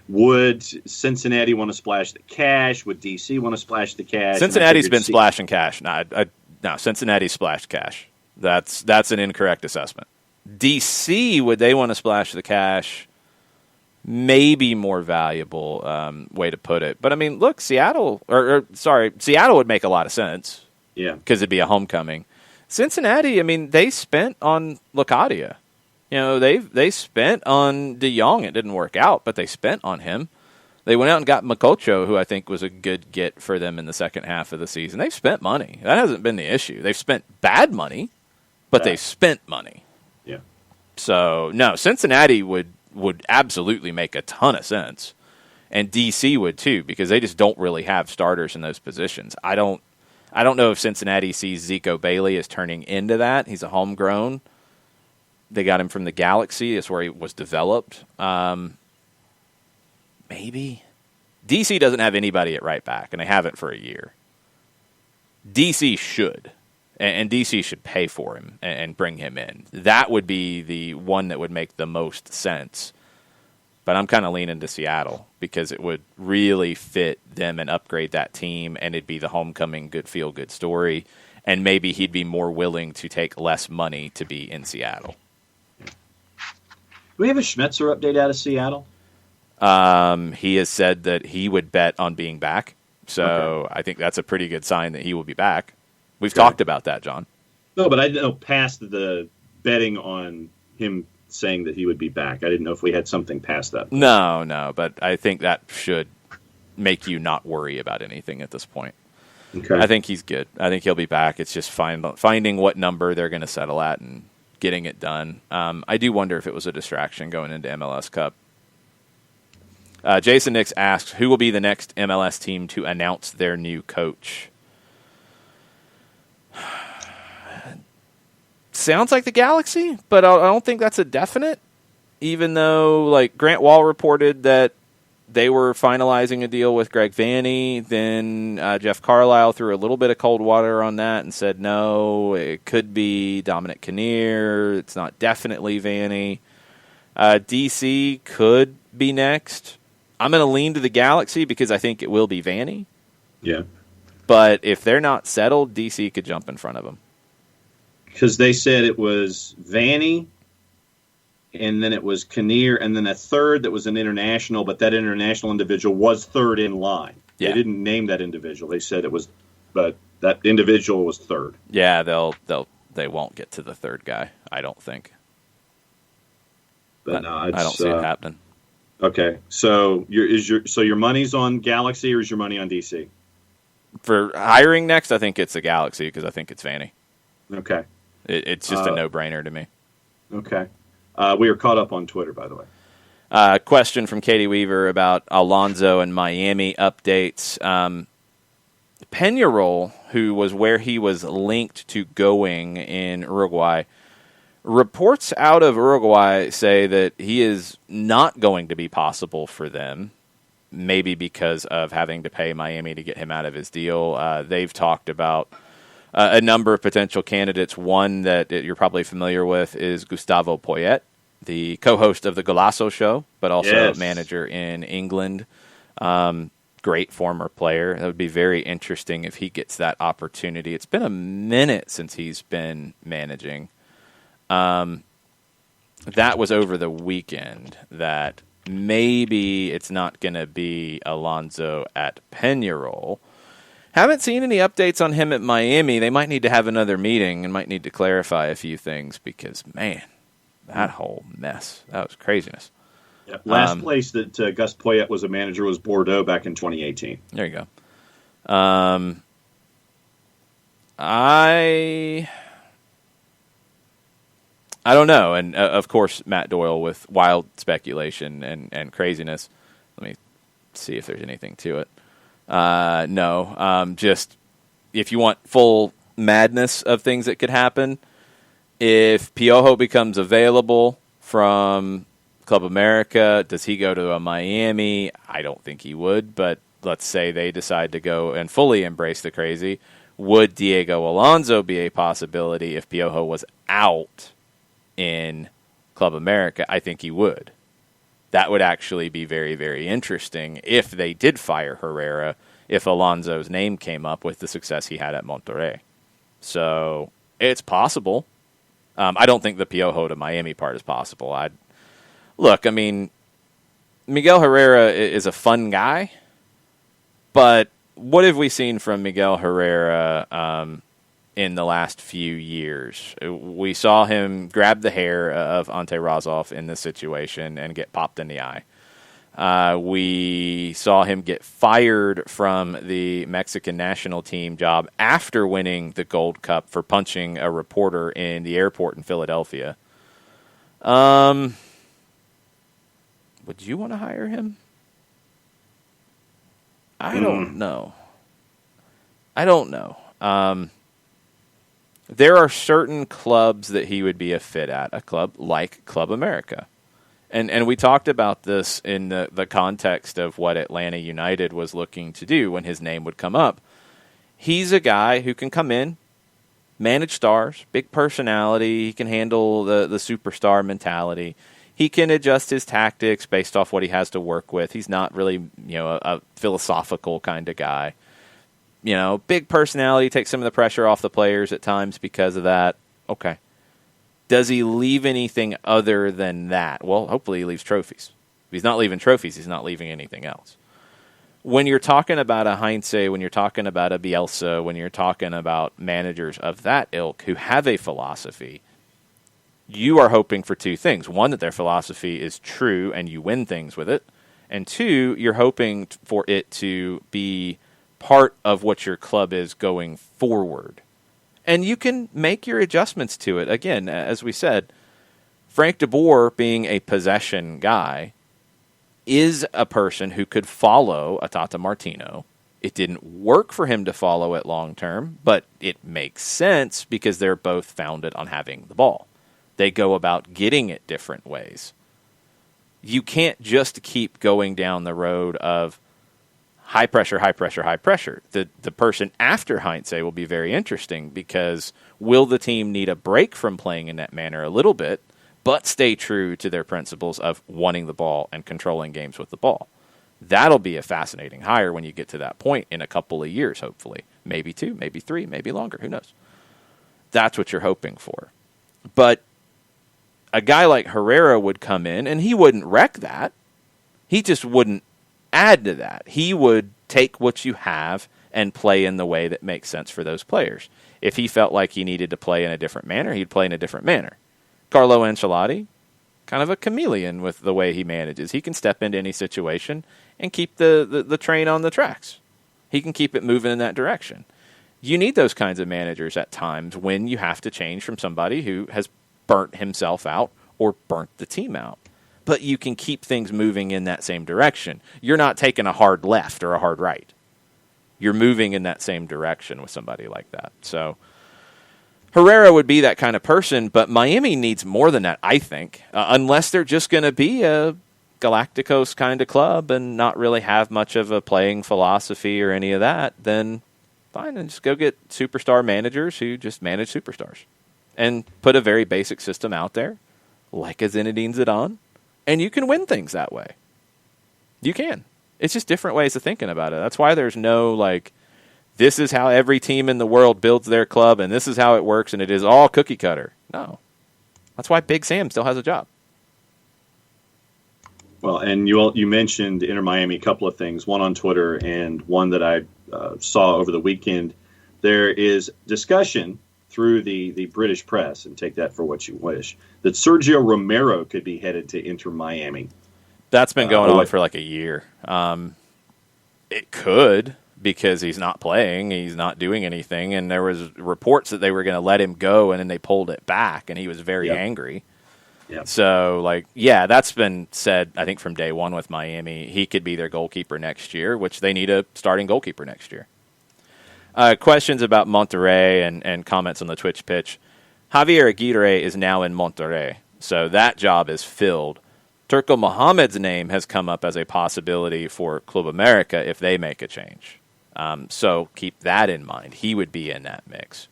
Would Cincinnati want to splash the cash? Would DC want to splash the cash? Cincinnati's been splashing cash. No, Cincinnati splashed cash. That's an incorrect assessment. DC, would they want to splash the cash? Maybe more valuable way to put it. But, I mean, look, Seattle would make a lot of sense. Yeah. Because it'd be a homecoming. Cincinnati, I mean, they spent on Locadia. They spent on De Jong. It didn't work out, but they spent on him. They went out and got Makocho, who I think was a good get for them in the second half of the season. They've spent money. That hasn't been the issue. They've spent bad money, but they've spent money. Yeah. So, no, Cincinnati would absolutely make a ton of sense. And DC would too, because they just don't really have starters in those positions. I don't know if Cincinnati sees Zico Bailey as turning into that. He's a homegrown. They got him from the Galaxy. That's where he was developed. Maybe. DC doesn't have anybody at right back, and they haven't for a year. DC should. and DC should pay for him and bring him in. That would be the one that would make the most sense. But I'm kind of leaning to Seattle because it would really fit them and upgrade that team, and it'd be the homecoming good feel-good story. And maybe he'd be more willing to take less money to be in Seattle. Do we have a Schmetzer update out of Seattle? He has said that he would bet on being back. So I think that's a pretty good sign that he will be back. We've talked about that, John. No, but I didn't know past the betting on him saying that he would be back. I didn't know if we had something past that. No, but I think that should make you not worry about anything at this point. Okay. I think he's good. I think he'll be back. It's just finding what number they're going to settle at and getting it done. I do wonder if it was a distraction going into MLS Cup. Jason Nix asks, who will be the next MLS team to announce their new coach? Sounds like the Galaxy, but I don't think that's a definite, even though like Grant Wall reported that they were finalizing a deal with Greg Vanney. Then Jeff Carlisle threw a little bit of cold water on that and said, no, it could be Dominic Kinnear. It's not definitely Vanney. DC could be next. I'm going to lean to the Galaxy because I think it will be Vanney. Yeah. But if they're not settled, DC could jump in front of them. Because they said it was Vanney, and then it was Kinnear, and then a third that was an international, but that international individual was third in line. Yeah. They didn't name that individual. They said it was, but that individual was third. Yeah, they won't get to the third guy, I don't think. But no, I don't see it happening. Okay, so your money's on Galaxy, or is your money on DC? For hiring next, I think it's the Galaxy because I think it's Vanney. Okay. It's just a no-brainer to me. Okay. We are caught up on Twitter, by the way. Question from Katie Weaver about Alonso and Miami updates. Peñarol, who was where he was linked to going in Uruguay, reports out of Uruguay say that he is not going to be possible for them, maybe because of having to pay Miami to get him out of his deal. They've talked about a number of potential candidates. One that you're probably familiar with is Gustavo Poyet, the co-host of the Golazo show, but also manager in England. Great former player. That would be very interesting if he gets that opportunity. It's been a minute since he's been managing. That was over the weekend that maybe it's not going to be Alonso at Peñarol. Haven't seen any updates on him at Miami. They might need to have another meeting and might need to clarify a few things because, man, that whole mess, that was craziness. Yeah, last place that Gus Poyet was a manager was Bordeaux back in 2018. There you go. I don't know. And, of course, Matt Doyle with wild speculation and craziness. Let me see if there's anything to it. No. Just if you want full madness of things that could happen, if Piojo becomes available from Club America, does he go to a Miami? I don't think he would, but let's say they decide to go and fully embrace the crazy. Would Diego Alonso be a possibility if Piojo was out in Club America? I think he would. That would actually be very, very interesting if they did fire Herrera, if Alonso's name came up with the success he had at Monterrey. So it's possible. I don't think the Piojo to Miami part is possible. I mean, Miguel Herrera is a fun guy, but what have we seen from Miguel Herrera in the last few years? We saw him grab the hair of Ante Razov in this situation and get popped in the eye. We saw him get fired from the Mexican national team job after winning the Gold Cup for punching a reporter in the airport in Philadelphia. Would you want to hire him? I don't know. There are certain clubs that he would be a fit at, a club like Club America. And we talked about this in the context of what Atlanta United was looking to do when his name would come up. He's a guy who can come in, manage stars, big personality. He can handle the superstar mentality. He can adjust his tactics based off what he has to work with. He's not really, a philosophical kind of guy. Big personality, takes some of the pressure off the players at times because of that. Okay. Does he leave anything other than that? Well, hopefully he leaves trophies. If he's not leaving trophies, he's not leaving anything else. When you're talking about a Heinze, when you're talking about a Bielsa, when you're talking about managers of that ilk who have a philosophy, you are hoping for two things. One, that their philosophy is true and you win things with it. And two, you're hoping for it to be part of what your club is going forward. And you can make your adjustments to it. Again, as we said, Frank de Boer, being a possession guy, is a person who could follow a Tata Martino. It didn't work for him to follow it long term, but it makes sense because they're both founded on having the ball. They go about getting it different ways. You can't just keep going down the road of high pressure, high pressure, high pressure. The person after Heinze will be very interesting because will the team need a break from playing in that manner a little bit, but stay true to their principles of wanting the ball and controlling games with the ball? That'll be a fascinating hire when you get to that point in a couple of years, hopefully. Maybe 2, maybe 3, maybe longer. Who knows? That's what you're hoping for. But a guy like Herrera would come in, and he wouldn't wreck that. He just wouldn't add to that. He would take what you have and play in the way that makes sense for those players. If he felt like he needed to play in a different manner, he'd play in a different manner. Carlo Ancelotti, kind of a chameleon with the way he manages. He can step into any situation and keep the train on the tracks. He can keep it moving in that direction. You need those kinds of managers at times when you have to change from somebody who has burnt himself out or burnt the team out. But you can keep things moving in that same direction. You're not taking a hard left or a hard right. You're moving in that same direction with somebody like that. So Herrera would be that kind of person, but Miami needs more than that, I think, unless they're just going to be a Galacticos kind of club and not really have much of a playing philosophy or any of that. Then fine, and just go get superstar managers who just manage superstars and put a very basic system out there, like a Zinedine Zidane, and you can win things that way. You can. It's just different ways of thinking about it. That's why there's no, this is how every team in the world builds their club, and this is how it works, and it is all cookie cutter. No. That's why Big Sam still has a job. Well, and you mentioned Inter Miami, a couple of things, one on Twitter and one that I saw over the weekend. There is discussion through the British press, and take that for what you wish, that Sergio Romero could be headed to Inter Miami. That's been going on for a year. It could, because he's not playing, he's not doing anything, and there was reports that they were going to let him go, and then they pulled it back, and he was very angry. Yep. So, that's been said, I think, from day one with Miami. He could be their goalkeeper next year, which they need a starting goalkeeper next year. Questions about Monterrey and comments on the Twitch pitch. Javier Aguirre is now in Monterrey, so that job is filled. Turco Mohamed's name has come up as a possibility for Club America if they make a change. So keep that in mind. He would be in that mix.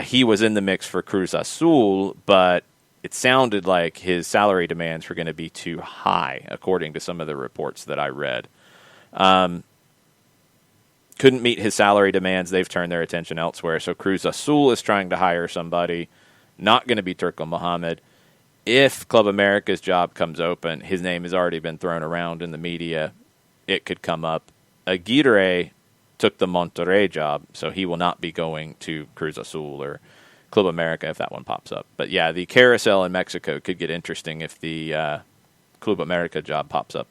He was in the mix for Cruz Azul, but it sounded like his salary demands were going to be too high, according to some of the reports that I read. Couldn't meet his salary demands. They've turned their attention elsewhere. So Cruz Azul is trying to hire somebody. Not going to be Turco Mohamed. If Club America's job comes open, his name has already been thrown around in the media. It could come up. Aguirre took the Monterrey job, so he will not be going to Cruz Azul or Club America if that one pops up. But yeah, the carousel in Mexico could get interesting if the Club America job pops up.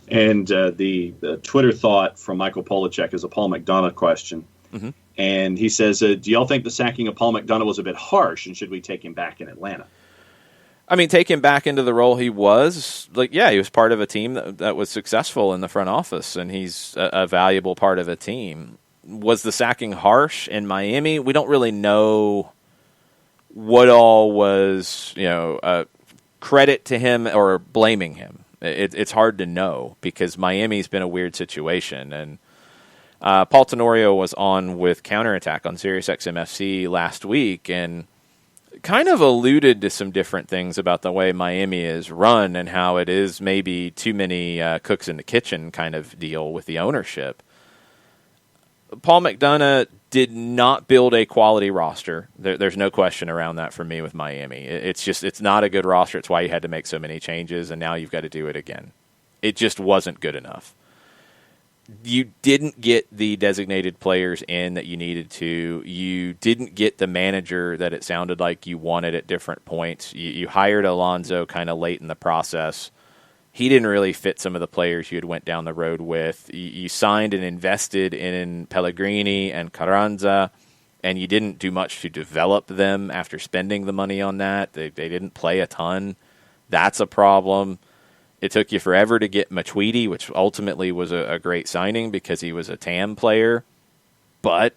And the Twitter thought from Michael Polachek is a Paul McDonough question. Mm-hmm. And he says, do y'all think the sacking of Paul McDonough was a bit harsh, and should we take him back in Atlanta? I mean, take him back into the role he was. He was part of a team that was successful in the front office, and he's a valuable part of a team. Was the sacking harsh in Miami? We don't really know what all was, credit to him or blaming him. It's hard to know because Miami's been a weird situation, and Paul Tenorio was on with Counterattack on SiriusXM-FC last week and kind of alluded to some different things about the way Miami is run and how it is maybe too many cooks in the kitchen kind of deal with the ownership. Paul McDonough did not build a quality roster. There's no question around that for me with Miami. It's not a good roster. It's why you had to make so many changes, and now you've got to do it again. It just wasn't good enough. You didn't get the designated players in that you needed to. You didn't get the manager that it sounded like you wanted at different points. You hired Alonso kind of late in the process. He didn't really fit some of the players you had went down the road with. You signed and invested in Pellegrini and Carranza, and you didn't do much to develop them after spending the money on that. They didn't play a ton. That's a problem. It took you forever to get Matuidi, which ultimately was a great signing because he was a TAM player, but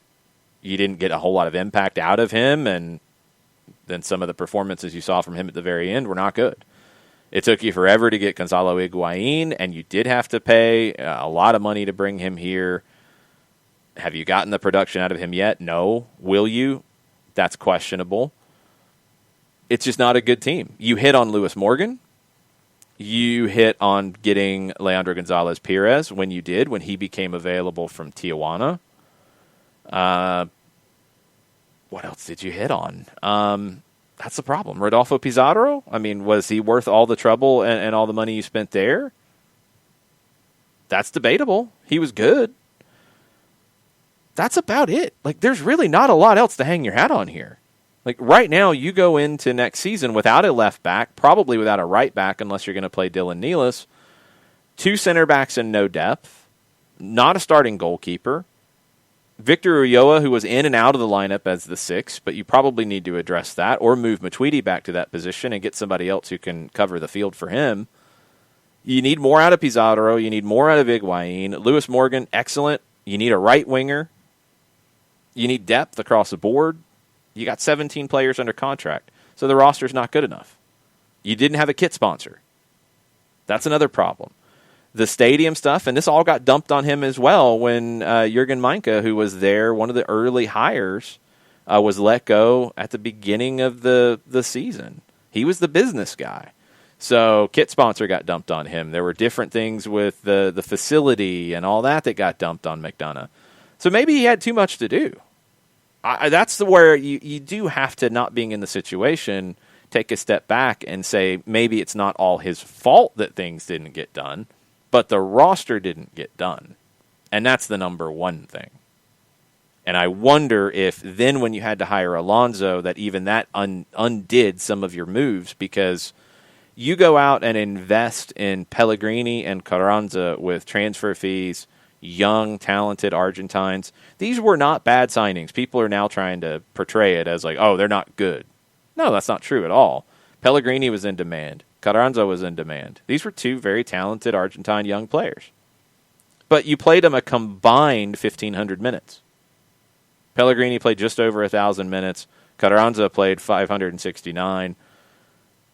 you didn't get a whole lot of impact out of him, and then some of the performances you saw from him at the very end were not good. It took you forever to get Gonzalo Higuain, and you did have to pay a lot of money to bring him here. Have you gotten the production out of him yet? No. Will you? That's questionable. It's just not a good team. You hit on Lewis Morgan. You hit on getting Leandro Gonzalez Perez when he became available from Tijuana. What else did you hit on? That's the problem. Rodolfo Pizarro? I mean, was he worth all the trouble and all the money you spent there? That's debatable. He was good. That's about it. Like, there's really not a lot else to hang your hat on here. Like, right now, you go into next season without a left back, probably without a right back unless you're going to play Dylan Nealis, 2 center backs and no depth, not a starting goalkeeper, Victor Ulloa, who was in and out of the lineup as the 6, but you probably need to address that or move Matuidi back to that position and get somebody else who can cover the field for him. You need more out of Pizarro. You need more out of Higuain. Lewis Morgan, excellent. You need a right winger. You need depth across the board. You got 17 players under contract, so the roster's not good enough. You didn't have a kit sponsor. That's another problem. The stadium stuff, and this all got dumped on him as well when Jurgen Meinke, who was there, one of the early hires, was let go at the beginning of the season. He was the business guy. So kit sponsor got dumped on him. There were different things with the facility and all that got dumped on McDonough. So maybe he had too much to do. That's where you do have to, not being in the situation, take a step back and say maybe it's not all his fault that things didn't get done, but the roster didn't get done. And that's the number one thing. And I wonder if then when you had to hire Alonso, that even that undid some of your moves, because you go out and invest in Pellegrini and Carranza with transfer fees, young, talented Argentines. These were not bad signings. People are now trying to portray it as like, oh, they're not good. No, that's not true at all. Pellegrini was in demand. Carranza was in demand. These were 2 very talented Argentine young players. But you played them a combined 1,500 minutes. Pellegrini played just over 1,000 minutes. Carranza played 569.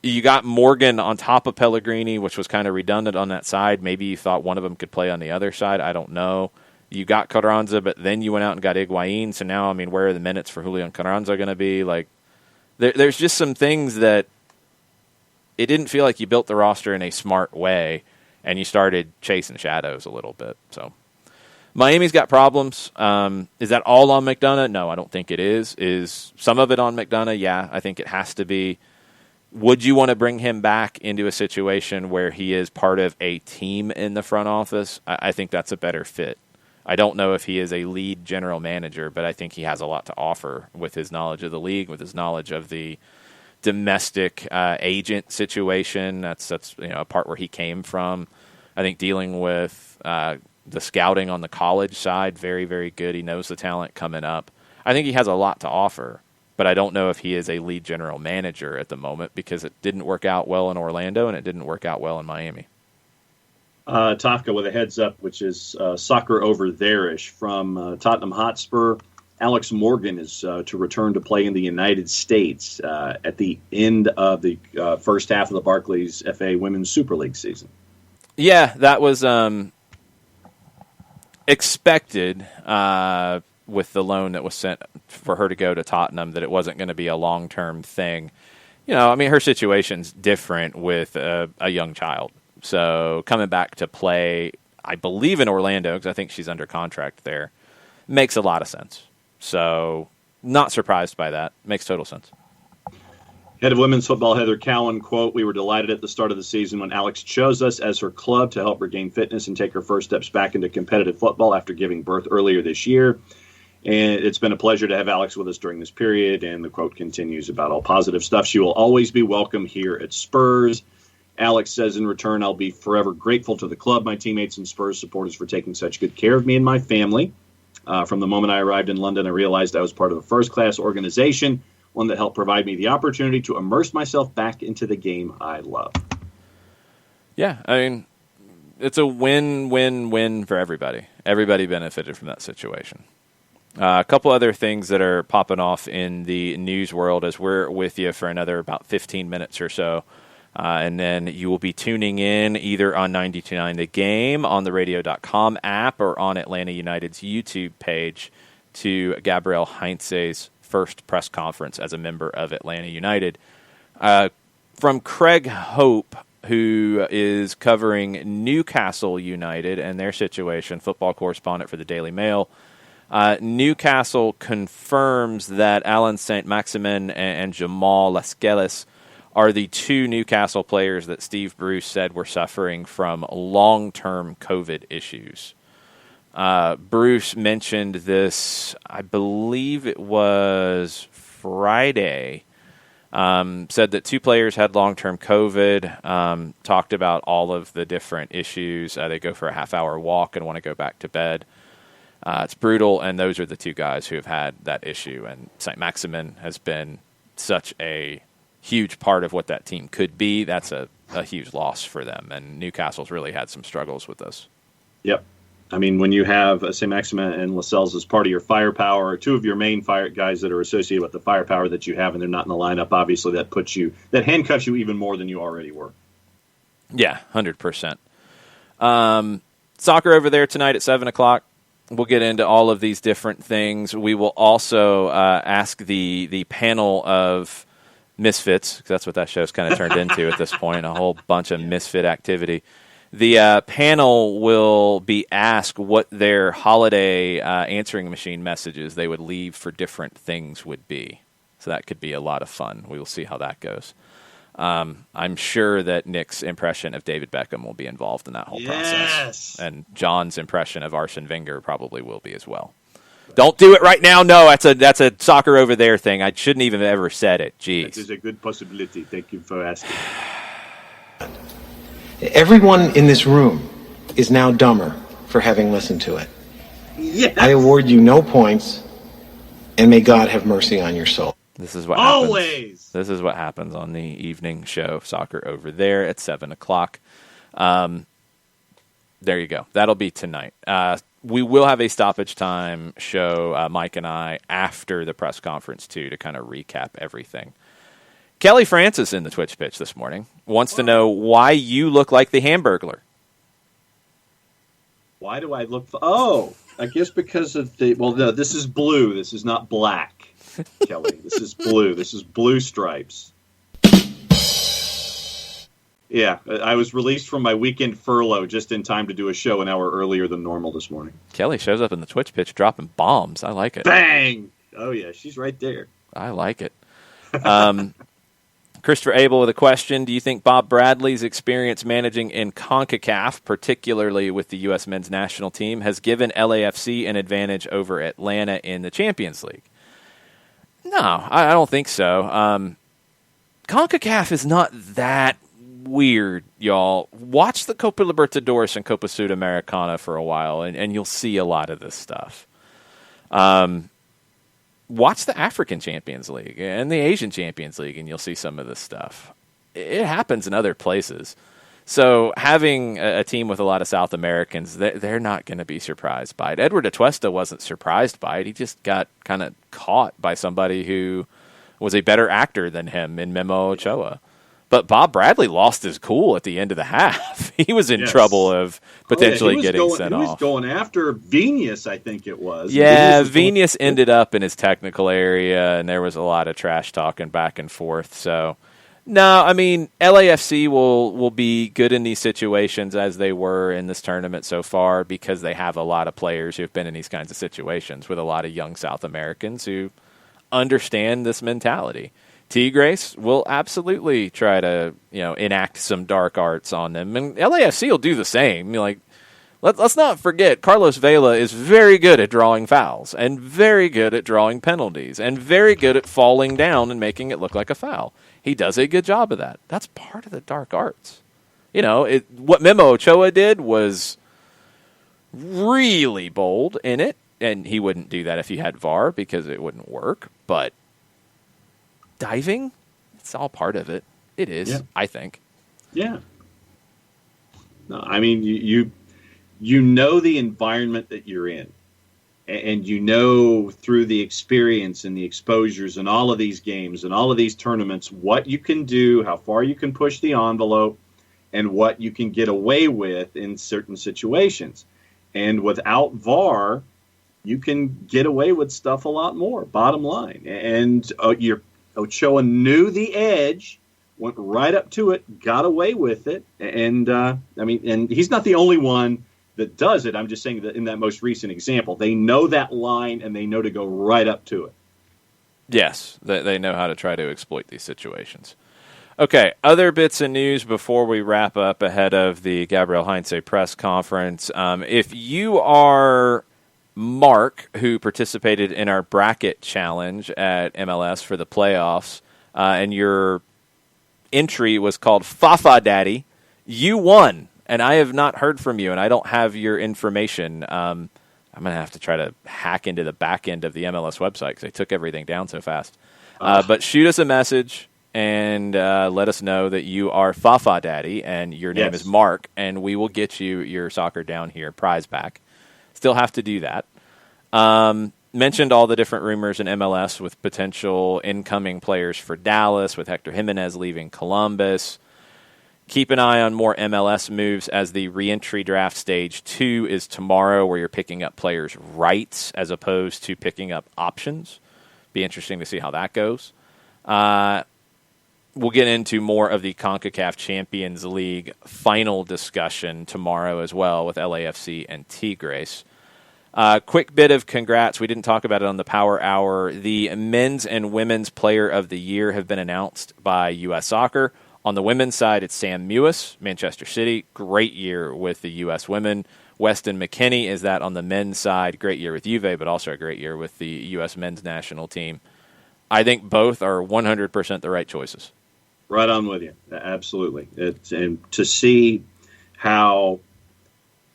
You got Morgan on top of Pellegrini, which was kind of redundant on that side. Maybe you thought one of them could play on the other side. I don't know. You got Carranza, but then you went out and got Higuain. So now, I mean, where are the minutes for Julian Carranza going to be? Like, there's just some things that it didn't feel like you built the roster in a smart way, and you started chasing shadows a little bit. So Miami's got problems. Is that all on McDonough? No, I don't think it is. Is some of it on McDonough? Yeah, I think it has to be. Would you want to bring him back into a situation where he is part of a team in the front office? I think that's a better fit. I don't know if he is a lead general manager, but I think he has a lot to offer with his knowledge of the league, with his knowledge of the domestic agent situation. That's a part where he came from. I think dealing with the scouting on the college side, very, very good. He knows the talent coming up. I think he has a lot to offer, but I don't know if he is a lead general manager at the moment because it didn't work out well in Orlando and it didn't work out well in Miami. Tafka with a heads up, which is soccer over there-ish from Tottenham Hotspur. Alex Morgan is to return to play in the United States at the end of the first half of the Barclays FA Women's Super League season. Yeah, that was expected with the loan that was sent for her to go to Tottenham that it wasn't going to be a long-term thing. I mean, her situation's different with a young child. So coming back to play, I believe in Orlando, because I think she's under contract there, makes a lot of sense. So not surprised by that. Makes total sense. Head of women's football Heather Cowan, quote, "We were delighted at the start of the season when Alex chose us as her club to help regain fitness and take her first steps back into competitive football after giving birth earlier this year. And it's been a pleasure to have Alex with us during this period." And the quote continues about all positive stuff. "She will always be welcome here at Spurs." Alex says, "In return, I'll be forever grateful to the club, my teammates, and Spurs supporters for taking such good care of me and my family. From the moment I arrived in London, I realized I was part of a first-class organization, one that helped provide me the opportunity to immerse myself back into the game I love." Yeah, I mean, it's a win-win-win for everybody. Everybody benefited from that situation. A couple other things that are popping off in the news world as we're with you for another about 15 minutes or so. And then you will be tuning in either on 92.9 The Game, on the radio.com app, or on Atlanta United's YouTube page to Gabrielle Heinze's first press conference as a member of Atlanta United. From Craig Hope, who is covering Newcastle United and their situation, football correspondent for the Daily Mail, Newcastle confirms that Alan Saint-Maximin and Jamal Lascelles are the two Newcastle players that Steve Bruce said were suffering from long-term COVID issues. Bruce mentioned this, I believe it was Friday, said that two players had long-term COVID, talked about all of the different issues. They go for a half-hour walk and want to go back to bed. It's brutal, and those are the two guys who have had that issue. And Saint-Maximin has been such a huge part of what that team could be. That's a huge loss for them, and Newcastle's really had some struggles with this. Yep. I mean, when you have Saint-Maximin and Lascelles as part of your firepower, two of your main fire guys that are associated with the firepower that you have, and they're not in the lineup, obviously that handcuffs you even more than you already were. Yeah, 100%. Soccer over there tonight at 7 o'clock. We'll get into all of these different things. We will also ask the panel of misfits, because that's what that show's kind of turned into at this point, a whole bunch of misfit activity. The panel will be asked what their holiday answering machine messages they would leave for different things would be. So that could be a lot of fun. We will see how that goes. I'm sure that Nick's impression of David Beckham will be involved in that whole process. And John's impression of Arsene Wenger probably will be as well. Don't do it right now. No, that's a soccer over there thing. I shouldn't even have ever said it. Jeez. That is a good possibility. Thank you for asking. Everyone in this room is now dumber for having listened to it. Yes. I award you no points, and may God have mercy on your soul. This is what always happens. This is what happens on the evening show, Soccer Over There, at 7 o'clock. There you go. That'll be tonight. We will have a stoppage time show, Mike and I, after the press conference, too, to kind of recap everything. Kelly Francis in the Twitch pitch this morning wants to know why you look like the Hamburglar. Why do I look... I guess because of the... Well, no, this is blue. This is not black. Kelly, this is blue. This is blue stripes. Yeah, I was released from my weekend furlough just in time to do a show an hour earlier than normal this morning. Kelly shows up in the Twitch pitch dropping bombs. I like it. Bang! Oh, yeah, she's right there. I like it. Christopher Abel with a question. Do you think Bob Bradley's experience managing in CONCACAF, particularly with the U.S. men's national team, has given LAFC an advantage over Atlanta in the Champions League? No, I don't think so. CONCACAF is not that weird, y'all. Watch the Copa Libertadores and Copa Sudamericana for a while, and you'll see a lot of this stuff. Watch the African Champions League and the Asian Champions League, and you'll see some of this stuff. It happens in other places. So having a team with a lot of South Americans, they're not going to be surprised by it. Edward Atuesta wasn't surprised by it. He just got kind of caught by somebody who was a better actor than him in Memo Ochoa. But Bob Bradley lost his cool at the end of the half. He was in Yes. trouble of potentially He was getting sent He was off. going after Venus, I think it was. Yeah, was going- Venus ended up in his technical area, and there was a lot of trash talking back and forth. So, no, I mean, LAFC will be good in these situations as they were in this tournament so far because they have a lot of players who have been in these kinds of situations with a lot of young South Americans who understand this mentality. Tigres will absolutely try to, enact some dark arts on them, and LAFC will do the same. Let's not forget, Carlos Vela is very good at drawing fouls and very good at drawing penalties and very good at falling down and making it look like a foul. He does a good job of that. That's part of the dark arts. What Memo Ochoa did was really bold in it, and he wouldn't do that if he had VAR because it wouldn't work. But diving, it's all part of it. It is, Yeah. I think. Yeah. No, I mean, you know the environment that you're in, and you know through the experience and the exposures and all of these games and all of these tournaments what you can do, how far you can push the envelope, and what you can get away with in certain situations. And without VAR, you can get away with stuff a lot more, bottom line. And Ochoa knew the edge, went right up to it, got away with it. And, and he's not the only one that does it. I'm just saying that in that most recent example, they know that line and they know to go right up to it. Yes, they know how to try to exploit these situations. Okay, other bits of news before we wrap up ahead of the Gabriel Heinze press conference. If you are Mark, who participated in our bracket challenge at MLS for the playoffs, and your entry was called Fafa Daddy, you won. And I have not heard from you, and I don't have your information. I'm going to have to try to hack into the back end of the MLS website because they took everything down so fast. But shoot us a message and let us know that you are Fafa Daddy and your name is Mark, and we will get you your Soccer Down Here prize back. Still have to do that. Mentioned all the different rumors in MLS with potential incoming players for Dallas, with Hector Jimenez leaving Columbus. Keep an eye on more MLS moves as the reentry draft stage 2 is tomorrow, where you're picking up players' rights as opposed to picking up options. Be interesting to see how that goes. We'll get into more of the CONCACAF Champions League final discussion tomorrow as well with LAFC and Tigres. Quick bit of congrats. We didn't talk about it on the Power Hour. The men's and women's player of the year have been announced by U.S. Soccer. On the women's side, it's Sam Mewis, Manchester City. Great year with the U.S. women. Weston McKennie is that on the men's side. Great year with Juve, but also a great year with the U.S. men's national team. I think both are 100% the right choices. Right on with you. Absolutely. And to see how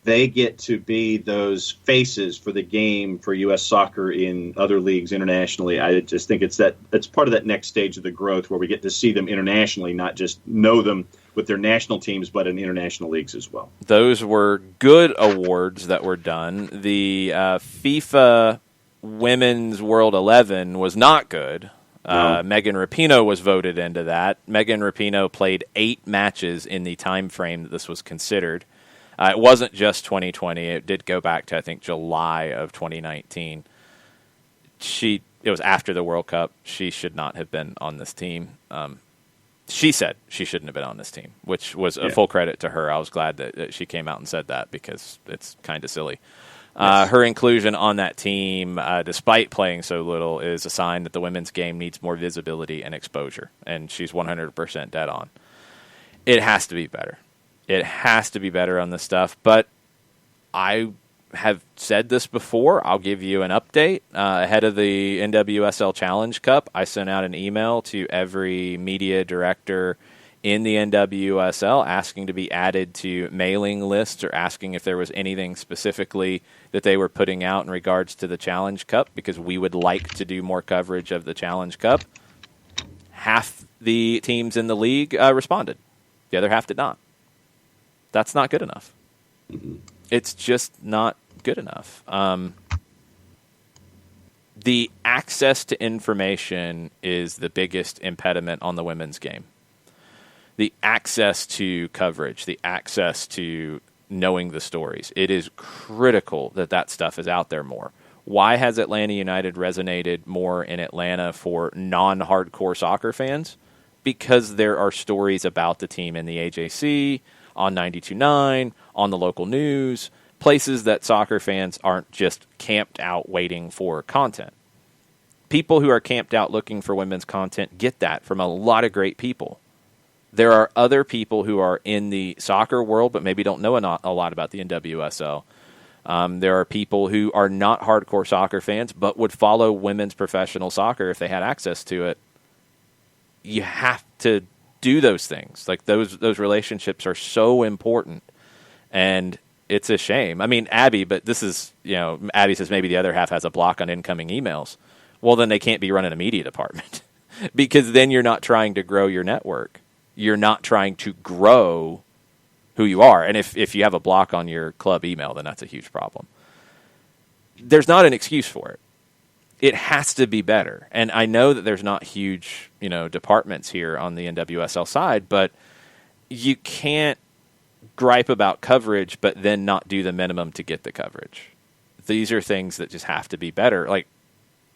they get to be those faces for the game for U.S. soccer in other leagues internationally. I just think it's part of that next stage of the growth where we get to see them internationally, not just know them with their national teams, but in international leagues as well. Those were good awards that were done. The FIFA Women's World 11 was not good. No. Megan Rapinoe was voted into that. Megan Rapinoe played 8 matches in the time frame that this was considered. It wasn't just 2020. It did go back to, I think, July of 2019. It was after the World Cup. She should not have been on this team. She said she shouldn't have been on this team, which was a full credit to her. I was glad that she came out and said that because it's kind of silly. Her inclusion on that team, despite playing so little, is a sign that the women's game needs more visibility and exposure, and she's 100% dead on. It has to be better. It has to be better on this stuff, but I have said this before. I'll give you an update. Ahead of the NWSL Challenge Cup, I sent out an email to every media director in the NWSL asking to be added to mailing lists or asking if there was anything specifically that they were putting out in regards to the Challenge Cup, because we would like to do more coverage of the Challenge Cup. Half the teams in the league responded. The other half did not. That's not good enough. It's just not good enough. The access to information is the biggest impediment on the women's game. the access to coverage, the access to knowing the stories. It is critical that that stuff is out there more. Why has Atlanta United resonated more in Atlanta for non-hardcore soccer fans? Because there are stories about the team in the AJC, on 92.9, on the local news, places that soccer fans aren't just camped out waiting for content. People who are camped out looking for women's content get that from a lot of great people. There are other people who are in the soccer world but maybe don't know a lot about the NWSL. There are people who are not hardcore soccer fans but would follow women's professional soccer if they had access to it. You have to do those things. Like those relationships are so important, and it's a shame. I mean, Abby, but this is, Abby says maybe the other half has a block on incoming emails. Well, then they can't be running a media department because then you're not trying to grow your network. You're not trying to grow who you are. And if you have a block on your club email, then that's a huge problem. There's not an excuse for it. It has to be better. And I know that there's not huge, departments here on the NWSL side, but you can't gripe about coverage but then not do the minimum to get the coverage. These are things that just have to be better. Like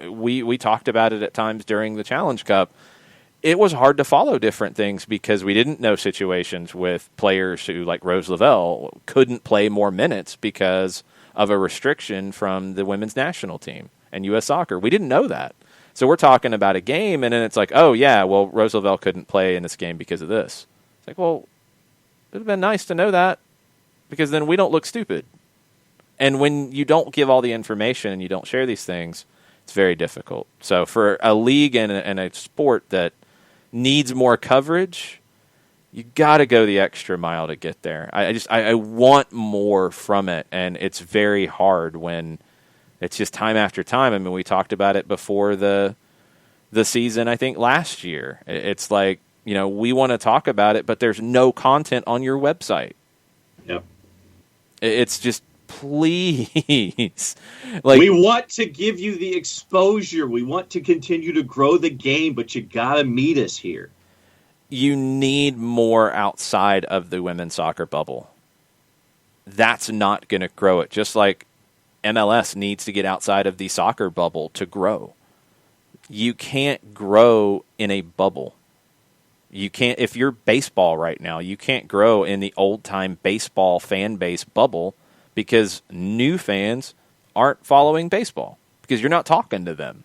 we talked about it at times during the Challenge Cup. It was hard to follow different things because we didn't know situations with players who, like Rose Lavelle, couldn't play more minutes because of a restriction from the women's national team and U.S. Soccer. We didn't know that. So we're talking about a game, and then it's like, oh, yeah, well, Rose Lavelle couldn't play in this game because of this. It's like, well, it would have been nice to know that because then we don't look stupid. And when you don't give all the information and you don't share these things, it's very difficult. So for a league and a sport that needs more coverage, you got to go the extra mile to get there. I want more from it, and it's very hard when it's just time after time. I mean, we talked about it before the season, I think, last year. It's like, we want to talk about it, but there's no content on your website. Yep. It's just, please. Like, we want to give you the exposure. We want to continue to grow the game, but you got to meet us here. You need more outside of the women's soccer bubble. That's not going to grow it. Just like MLS needs to get outside of the soccer bubble to grow. You can't grow in a bubble. You can't, if you're baseball right now, you can't grow in the old-time baseball fan base bubble because new fans aren't following baseball because you're not talking to them.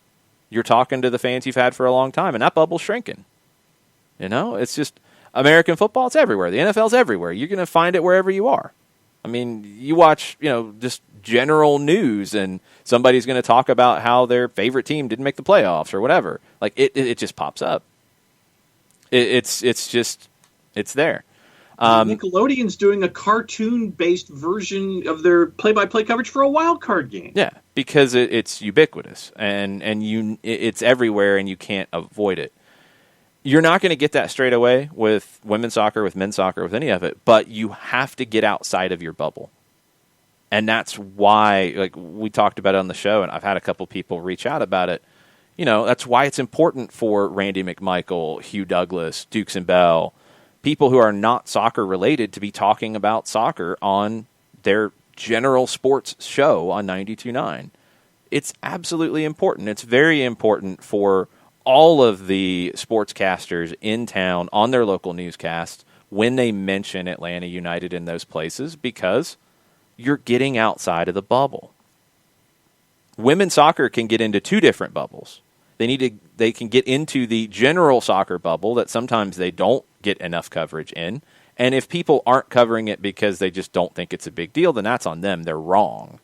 You're talking to the fans you've had for a long time, and that bubble's shrinking. It's just American football, it's everywhere. The NFL's everywhere. You're going to find it wherever you are. I mean, you watch, just general news, and somebody's going to talk about how their favorite team didn't make the playoffs or whatever. Like, it just pops up. It's there. Nickelodeon's doing a cartoon-based version of their play-by-play coverage for a wild card game. Yeah, because it's ubiquitous and it's everywhere, and you can't avoid it. You're not going to get that straight away with women's soccer, with men's soccer, with any of it, but you have to get outside of your bubble. And that's why, like we talked about it on the show, and I've had a couple people reach out about it. That's why it's important for Randy McMichael, Hugh Douglas, Dukes and Bell, people who are not soccer related to be talking about soccer on their general sports show on 92.9. It's absolutely important. It's very important for all of the sportscasters in town on their local newscasts when they mention Atlanta United in those places because you're getting outside of the bubble. Women's soccer can get into two different bubbles. They can get into the general soccer bubble that sometimes they don't get enough coverage in. And if people aren't covering it because they just don't think it's a big deal, then that's on them. They're wrong.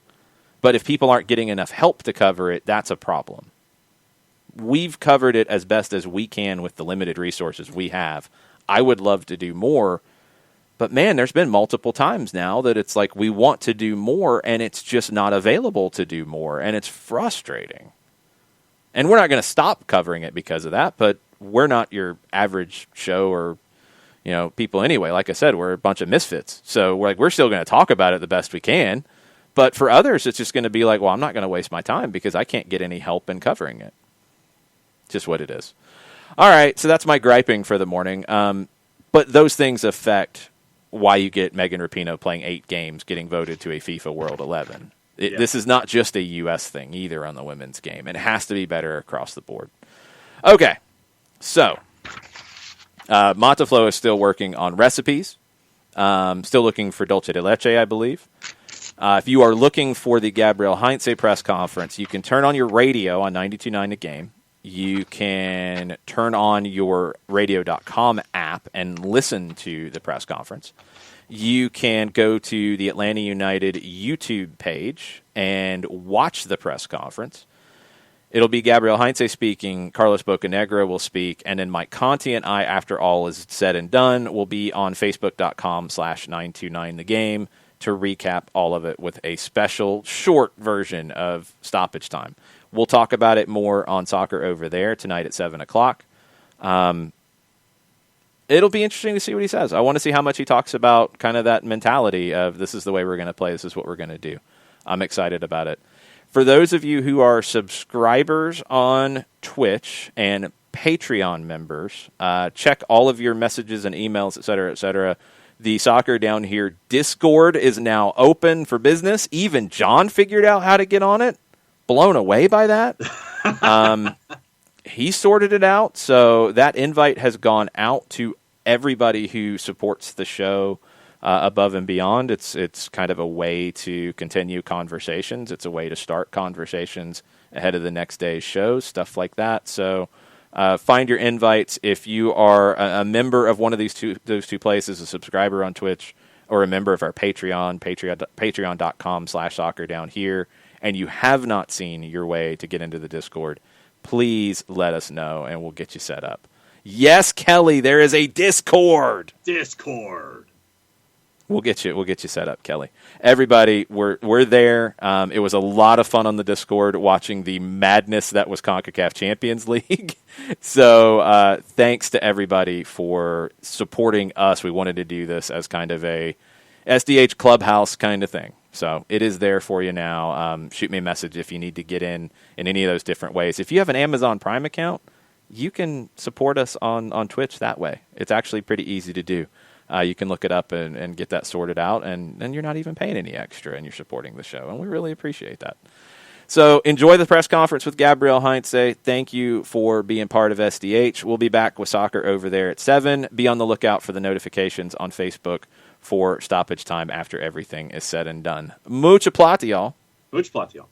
But if people aren't getting enough help to cover it, that's a problem. We've covered it as best as we can with the limited resources we have. I would love to do more. But man, there's been multiple times now that it's like we want to do more and it's just not available to do more. And it's frustrating. And we're not going to stop covering it because of that, but we're not your average show or, people anyway. Like I said, we're a bunch of misfits. So we're still going to talk about it the best we can. But for others, it's just going to be like, well, I'm not going to waste my time because I can't get any help in covering it. Just what it is. All right, so that's my griping for the morning. But those things affect why you get Megan Rapinoe playing 8 games, getting voted to a FIFA World 11. This is not just a U.S. thing either on the women's game. It has to be better across the board. Okay, so Monteflo is still working on recipes. Still looking for dulce de leche, I believe. If you are looking for the Gabrielle Heinze press conference, you can turn on your radio on 92.9 The Game. You can turn on your radio.com app and listen to the press conference. You can go to the Atlanta United YouTube page and watch the press conference. It'll be Gabrielle Heinze speaking, Carlos Bocanegra will speak, and then Mike Conti and I, after all is said and done, will be on Facebook.com/929thegame to recap all of it with a special short version of Stoppage Time. We'll talk about it more on Soccer Over There tonight at 7 o'clock. It'll be interesting to see what he says. I want to see how much he talks about kind of that mentality of this is the way we're going to play, this is what we're going to do. I'm excited about it. For those of you who are subscribers on Twitch and Patreon members, check all of your messages and emails, et cetera, et cetera. The Soccer Down Here Discord is now open for business. Even John figured out how to get on it. Blown away by that. He sorted it out, so that invite has gone out to everybody who supports the show above and beyond. It's kind of a way to continue conversations. It's a way to start conversations ahead of the next day's shows, stuff like that. So find your invites. If you are a member of one of those two places, a subscriber on Twitch, or a member of our Patreon, patreon.com/soccerdownhere, and you have not seen your way to get into the Discord, please let us know, and we'll get you set up. Yes, Kelly, there is a Discord. Discord. We'll get you set up, Kelly. Everybody, we're there. It was a lot of fun on the Discord watching the madness that was CONCACAF Champions League. So thanks to everybody for supporting us. We wanted to do this as kind of a SDH Clubhouse kind of thing. So it is there for you now. Shoot me a message if you need to get in any of those different ways. If you have an Amazon Prime account, you can support us on Twitch that way. It's actually pretty easy to do. You can look it up and get that sorted out, and you're not even paying any extra, and you're supporting the show, and we really appreciate that. So enjoy the press conference with Gabrielle Heinze. Thank you for being part of SDH. We'll be back with Soccer Over There at 7. Be on the lookout for the notifications on Facebook for stoppage time after everything is said and done. Mucha plata, y'all. Mucha plata, y'all.